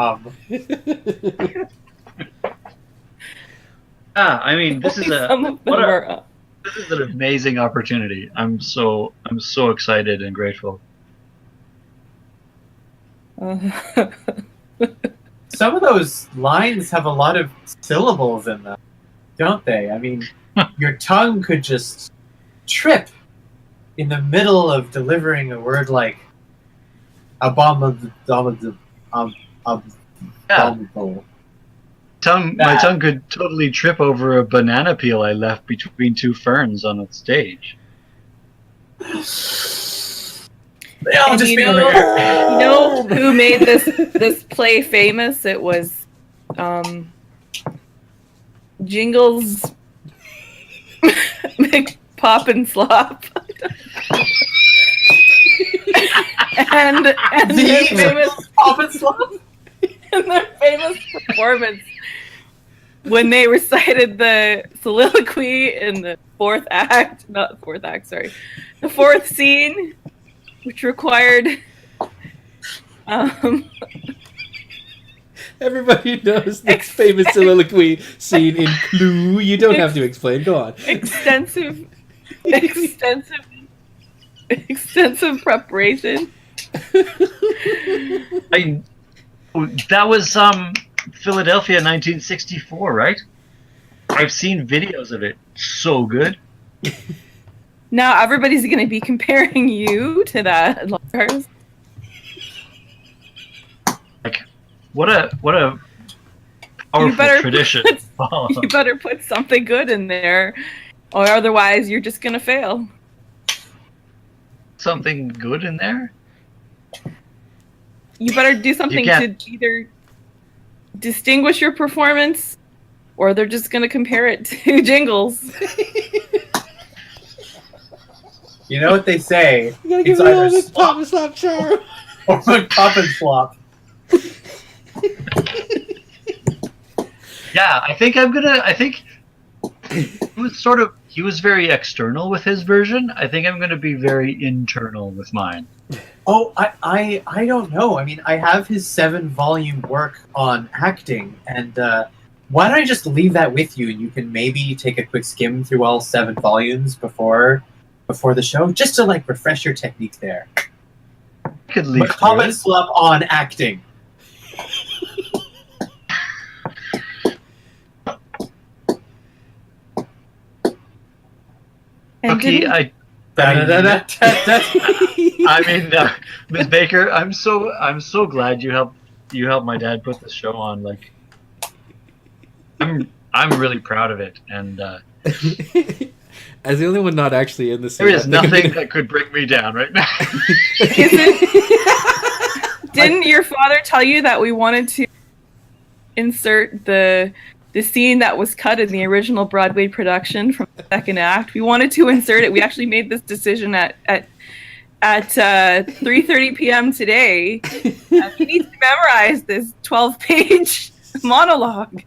I mean, this is Some of them what are this is an amazing opportunity. I'm so excited and grateful. Some of those lines have a lot of syllables in them, don't they? I mean, your tongue could just trip in the middle of delivering a word like abominable. Yeah. My tongue could totally trip over a banana peel I left between two ferns on a stage. And you know who made this play famous? It was Jingles McPop and Slop. and their famous Pop and Slop? and their famous performance when they recited the soliloquy in the fourth scene, which required Everybody knows the famous soliloquy scene in Clue. You don't have to explain. Go on. extensive preparation. That was Philadelphia 1964, right? I've seen videos of it. So good. Now everybody's going to be comparing you to that, Lars. what a powerful better tradition. You better put something good in there, or otherwise you're just gonna fail. Something good in there? You better do something to can't- either distinguish your performance, or they're just gonna compare it to Jingles. You know what they say? You gotta give It's me either all this slop pop and slop charm. or pop and flop. Yeah, I think he was very external with his version. I think I'm gonna be very internal with mine. Oh, I don't know. I mean, I have his 7-volume work on acting, and why don't I just leave that with you, and you can maybe take a quick skim through all 7 volumes before the show, just to like refresh your technique there. I could leave Pop through and it. slop on acting. And Okay, didn't- Da-da-da-da-da-da. I mean, Ms. Baker, I'm so glad you helped my dad put the show on. Like, I'm really proud of it, and As the only one not actually in the scene, there is I think I'm nothing gonna- that could bring me down right now. Didn't your father tell you that we wanted to insert the scene that was cut in the original Broadway production from the second act? We wanted to insert it. We actually made this decision at 3:30 p.m. today. He needs to memorize this 12-page monologue.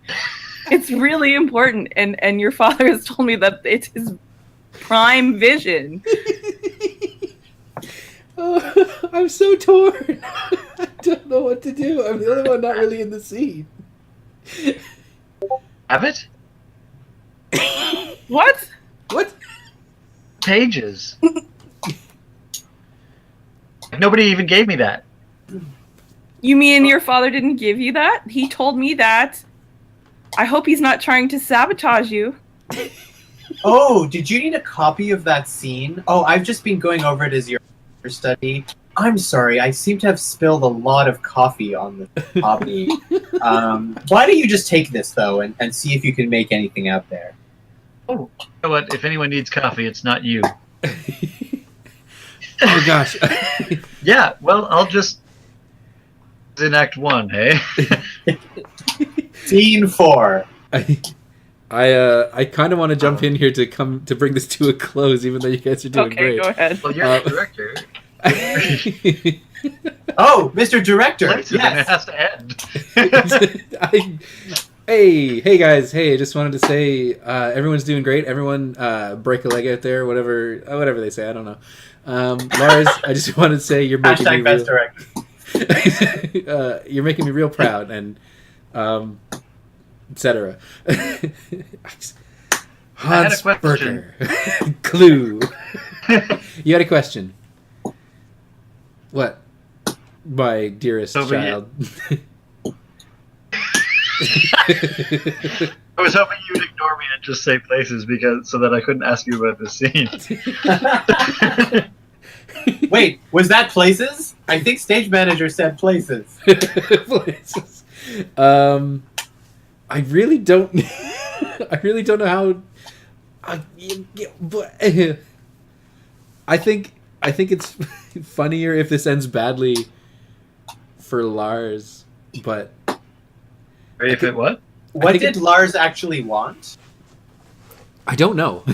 It's really important, and your father has told me that it's his prime vision. Oh, I'm so torn. I don't know what to do. I'm the only one not really in the scene. Have it? What? What? Pages. Nobody even gave me that. You mean your father didn't give you that? He told me that. I hope he's not trying to sabotage you. Oh, did you need a copy of that scene? Oh, I've just been going over it as your study. I'm sorry, I seem to have spilled a lot of coffee on the copy. Why don't you just take this, though, and see if you can make anything out there? Oh, you know what? If anyone needs coffee, it's not you. Oh gosh. Yeah, well, I'll just in Act 1, hey? Scene 4. I kind of want to jump in here to bring this to a close, even though you guys are doing Okay, great. go ahead. Well, you're the director. Oh, Mr. Director. Places, and it Yes. has to end. Hey guys, I just wanted to say everyone's doing great. Everyone break a leg out there, whatever they say, I don't know. Lars, I just wanted to say you're making me Hashtag best director. you're making me real proud, and etc. had a Hans question. Berger. Clue. You had a question. What? My dearest So, but child. I was hoping you'd ignore me and just say places so that I couldn't ask you about the scene. Wait, was that Places? I think stage manager said Places. Places. I really don't. I really don't know how. I think it's funnier if this ends badly for Lars, but If it what? What think did Lars actually want? I don't know.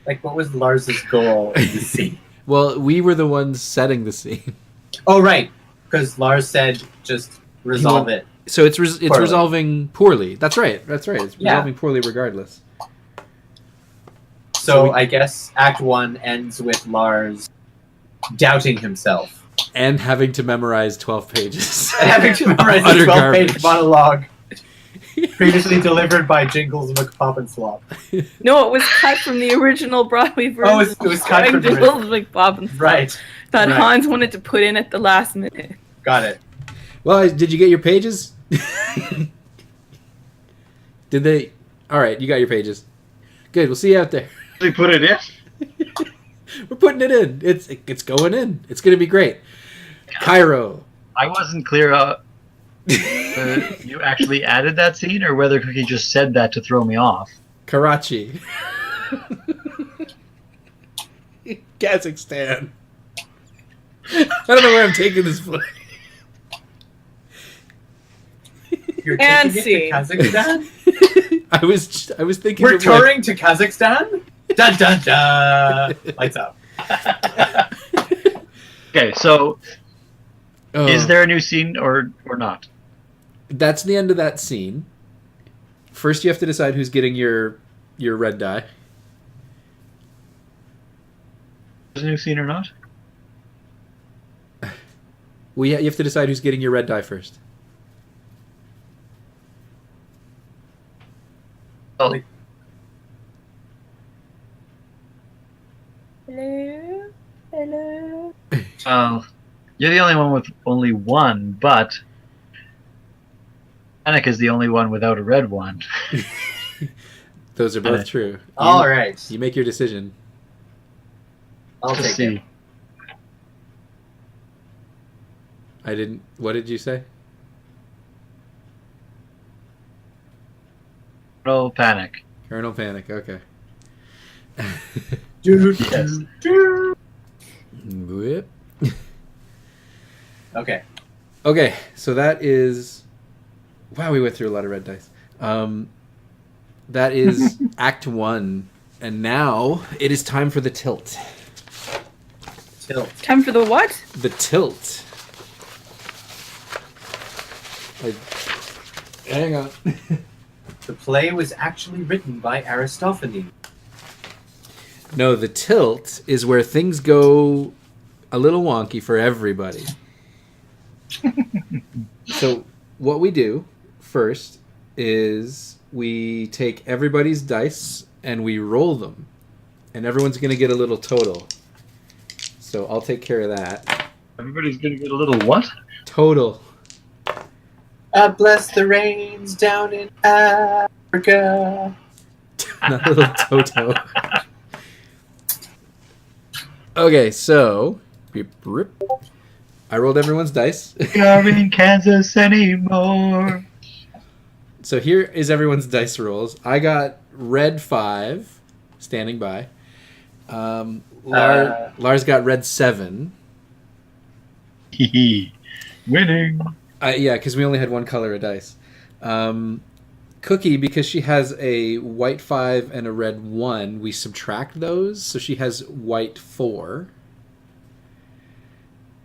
Like, what was Lars's goal in the scene? Well, we were the ones setting the scene, Oh, right. Because Lars said just resolve it. so it's Poorly. resolving poorly. That's right. It's Yeah. resolving poorly regardless. So I guess Act 1 ends with Lars doubting himself. And having to memorize 12 pages. And having to memorize a Utter 12-page garbage. monologue previously delivered by Jingles McPop and Slop. No, it was cut from the original Broadway version. Oh, it was cut from the Jingles McBob and Right. that right. Hans wanted to put in at the last minute. Got it. Well, did you get your pages? Did they? All right, you got your pages. Good. We'll see you out there. They put it in? We're putting it in. It's going in. It's going to be great. Cairo. I wasn't clear You actually added that scene, or whether Cookie just said that to throw me off? Karachi. Kazakhstan. I don't know where I'm taking this play. You're And taking it to Kazakhstan? I was thinking We're of, touring to Kazakhstan? Dun dun dun! Lights out. Okay, so Oh, is there a new scene or not? that's the end of that scene. First, you have to decide who's getting your red die. Is there a new scene or not? Well, yeah, you have to decide who's getting your red die first. Oh, Hello? Hello? you're the only one with only one, but Panic is the only one without a red one. Those are both true. All right. You make your decision. I'll Let's take see. it. I didn't. What did you say? No Panic. Colonel Panic. Okay. Yes. Whip. Okay. Okay, so that is. Wow, we went through a lot of red dice. That is Act 1, and now it is time for the tilt. Tilt. Time for the what? The tilt. Hang on. The play was actually written by Aristophanes. No, the tilt is where things go a little wonky for everybody. So what we do first is we take everybody's dice and we roll them. And everyone's going to get a little total. So I'll take care of that. Everybody's gonna get a little what? Total. Bless the rains down in Africa. Not a little Toto. Okay, so I rolled everyone's dice. We are in Kansas anymore. So here is everyone's dice rolls. I got red 5, standing by. Lars got red 7. Winning. Yeah, because we only had one color of dice. Cookie, because she has a white 5 and a red 1, we subtract those, so she has white 4.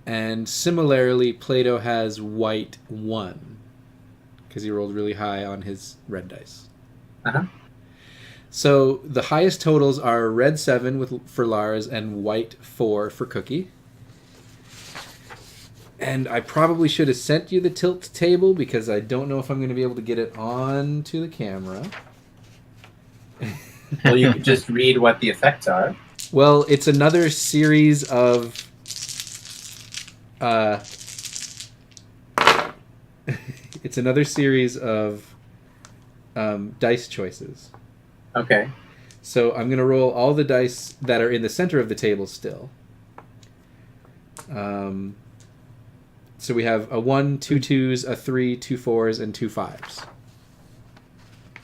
And similarly, Plato has white 1, because he rolled really high on his red dice. Uh-huh. So the highest totals are red 7 for Lars and white 4 for Cookie. And I probably should have sent you the tilt table because I don't know if I'm going to be able to get it on to the camera. Well, you could just read what the effects are. Well, it's another series of it's another series of dice choices. Okay. So I'm going to roll all the dice that are in the center of the table still. So we have a 1, 2 2s, a 3, 2 4s, and 2 5s.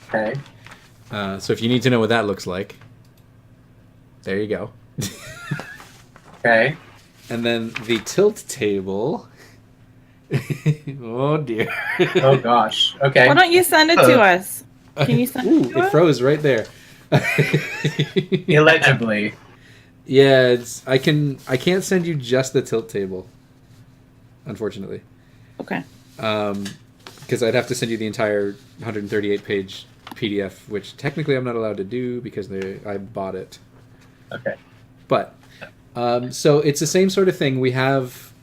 Okay. So if you need to know what that looks like, there you go. Okay. And then the tilt table. Oh dear. Oh gosh. Okay. Why don't you send it to us? Can you send Ooh, it to it us? froze right there. Illegibly. Yeah, I can't send you just the tilt table, unfortunately. Okay. Because I'd have to send you the entire 138-page PDF, which technically I'm not allowed to do because I bought it. Okay. But so it's the same sort of thing. We have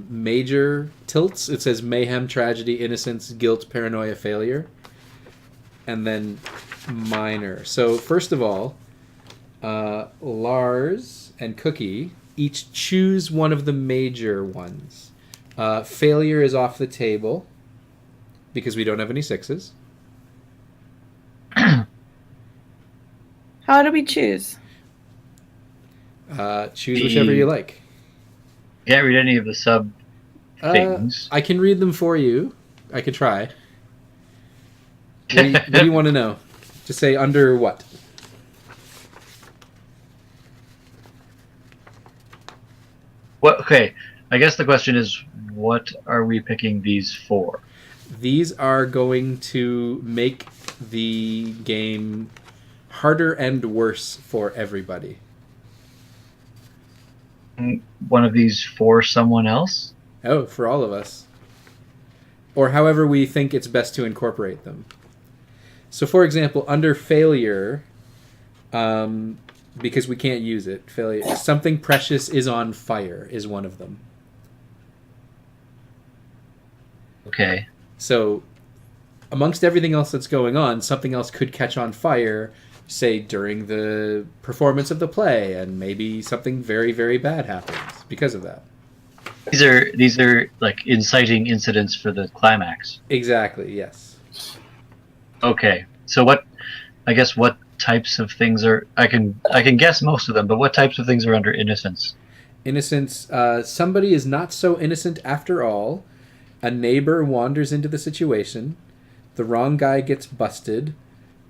major tilts. It says mayhem, tragedy, innocence, guilt, paranoia, failure, and then minor. So first of all, Lars and Cookie each choose one of the major ones. Failure is off the table because we don't have any 6s. How do we choose? Choose whichever you like. Can't read any of the sub things. I can read them for you. I could try. What do you want to know? Just say under what? What? Okay, I guess the question is, what are we picking these for? These are going to make the game harder and worse for everybody. One of these for someone else? Oh, for all of us. Or however we think it's best to incorporate them. So, for example, under failure, because we can't use it, failure, something precious is on fire is one of them. Okay. So, amongst everything else that's going on, something else could catch on fire, say, during the performance of the play, and maybe something very, very bad happens because of that. These are like inciting incidents for the climax. Exactly, yes. Okay. So what types of things are I can guess most of them, but what types of things are under innocence? Innocence, somebody is not so innocent after all. A neighbor wanders into the situation. The wrong guy gets busted.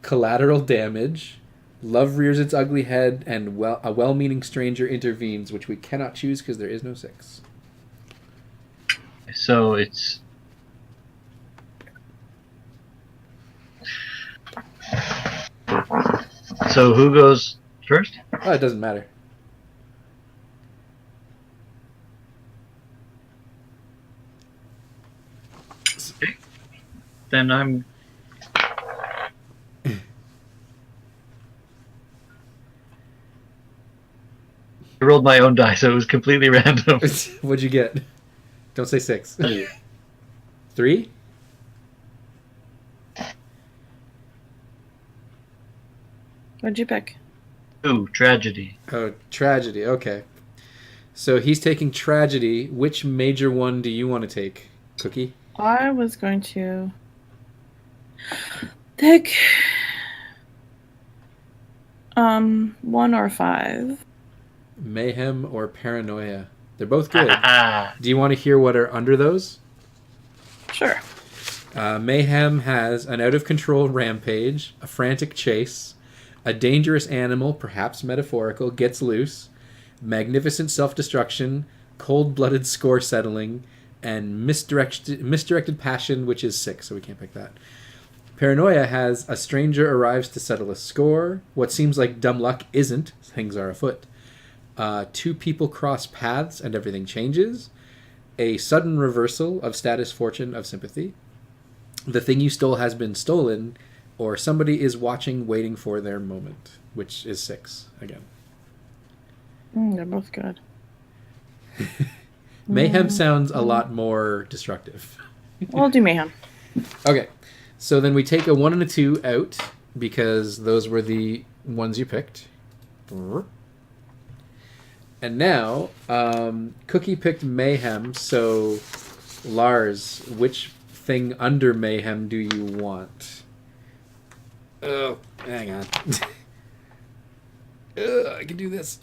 Collateral damage. Love rears its ugly head, and a well-meaning stranger intervenes, which we cannot choose because there is no 6. So it's so who goes first? Oh, it doesn't matter. Then I'm. I rolled my own die, so it was completely random. What'd you get? Don't say 6. 3? What'd you pick? Ooh, tragedy. Oh, tragedy. Okay. So he's taking tragedy. Which major one do you want to take, Cookie? I was going to pick 1 or 5. Mayhem or paranoia? They're both good. Do you want to hear what are under those? Sure. Mayhem has an out-of-control rampage, a frantic chase, a dangerous animal, perhaps metaphorical, gets loose, magnificent self-destruction, cold-blooded score settling, and misdirected passion, which is 6, so we can't pick that. Paranoia has a stranger arrives to settle a score. What seems like dumb luck isn't. Things are afoot. 2 people cross paths and everything changes. A sudden reversal of status, fortune, of sympathy. The thing you stole has been stolen, or somebody is watching, waiting for their moment, which is 6 again. They're both good. Mayhem sounds a lot more destructive. We'll do mayhem. Okay, so then we take a 1 and a 2 out because those were the ones you picked. And now, Cookie picked Mayhem, so Lars, which thing under Mayhem do you want? Oh, hang on. I can do this.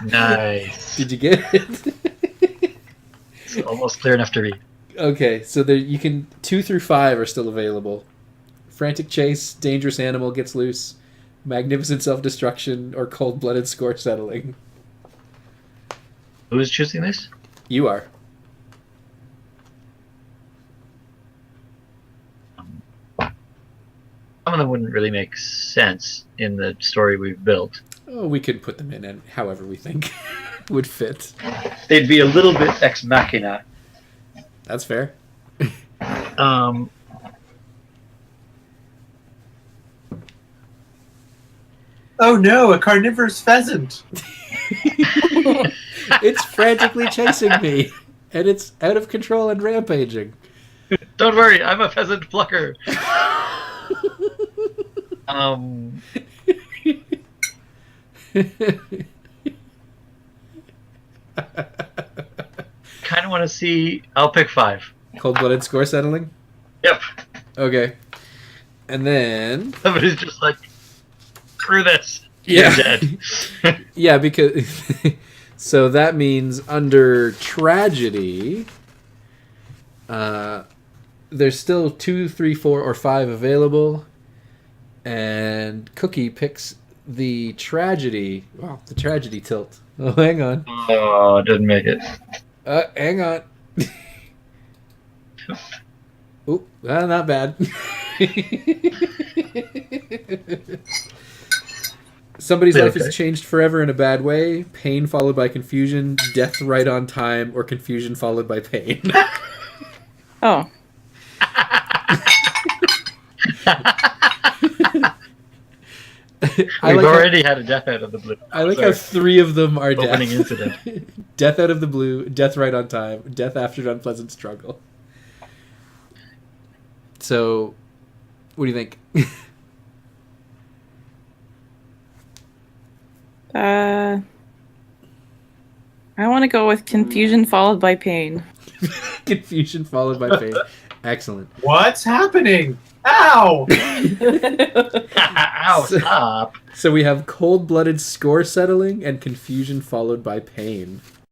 Nice. Did you get it? It's almost clear enough to read. Okay, so there you can 2 through 5 are still available. Frantic chase, dangerous animal gets loose, magnificent self-destruction, or cold-blooded score settling. Who's choosing this? You are. Some of them wouldn't really make sense in the story we've built. Oh, we could put them in and however we think would fit. They'd be a little bit ex machina. That's fair. Oh no, a carnivorous pheasant! It's frantically chasing me, and it's out of control and rampaging. Don't worry, I'm a pheasant plucker. Kind of want to see. I'll pick 5. Cold-blooded score settling? Yep. Okay. And then... Somebody's just like, screw this. You're dead. Yeah, because so that means under tragedy, there's still 2, 3, 4, or 5 available, and Cookie picks the tragedy. Wow, the tragedy tilt. Oh, hang on. Oh, didn't make it. Hang on. Oop, not bad. Somebody's life Okay. is changed forever in a bad way. Pain followed by confusion. Death right on time, or confusion followed by pain. Oh. We've like already had a death out of the blue. I like Sorry. how 3 of them are Opening death. incident. Death out of the blue, death right on time, death after an unpleasant struggle. So, what do you think? I want to go with confusion followed by pain. Confusion followed by pain. Excellent. What's happening? Ow! Ow, stop. So we have cold-blooded score settling and confusion followed by pain.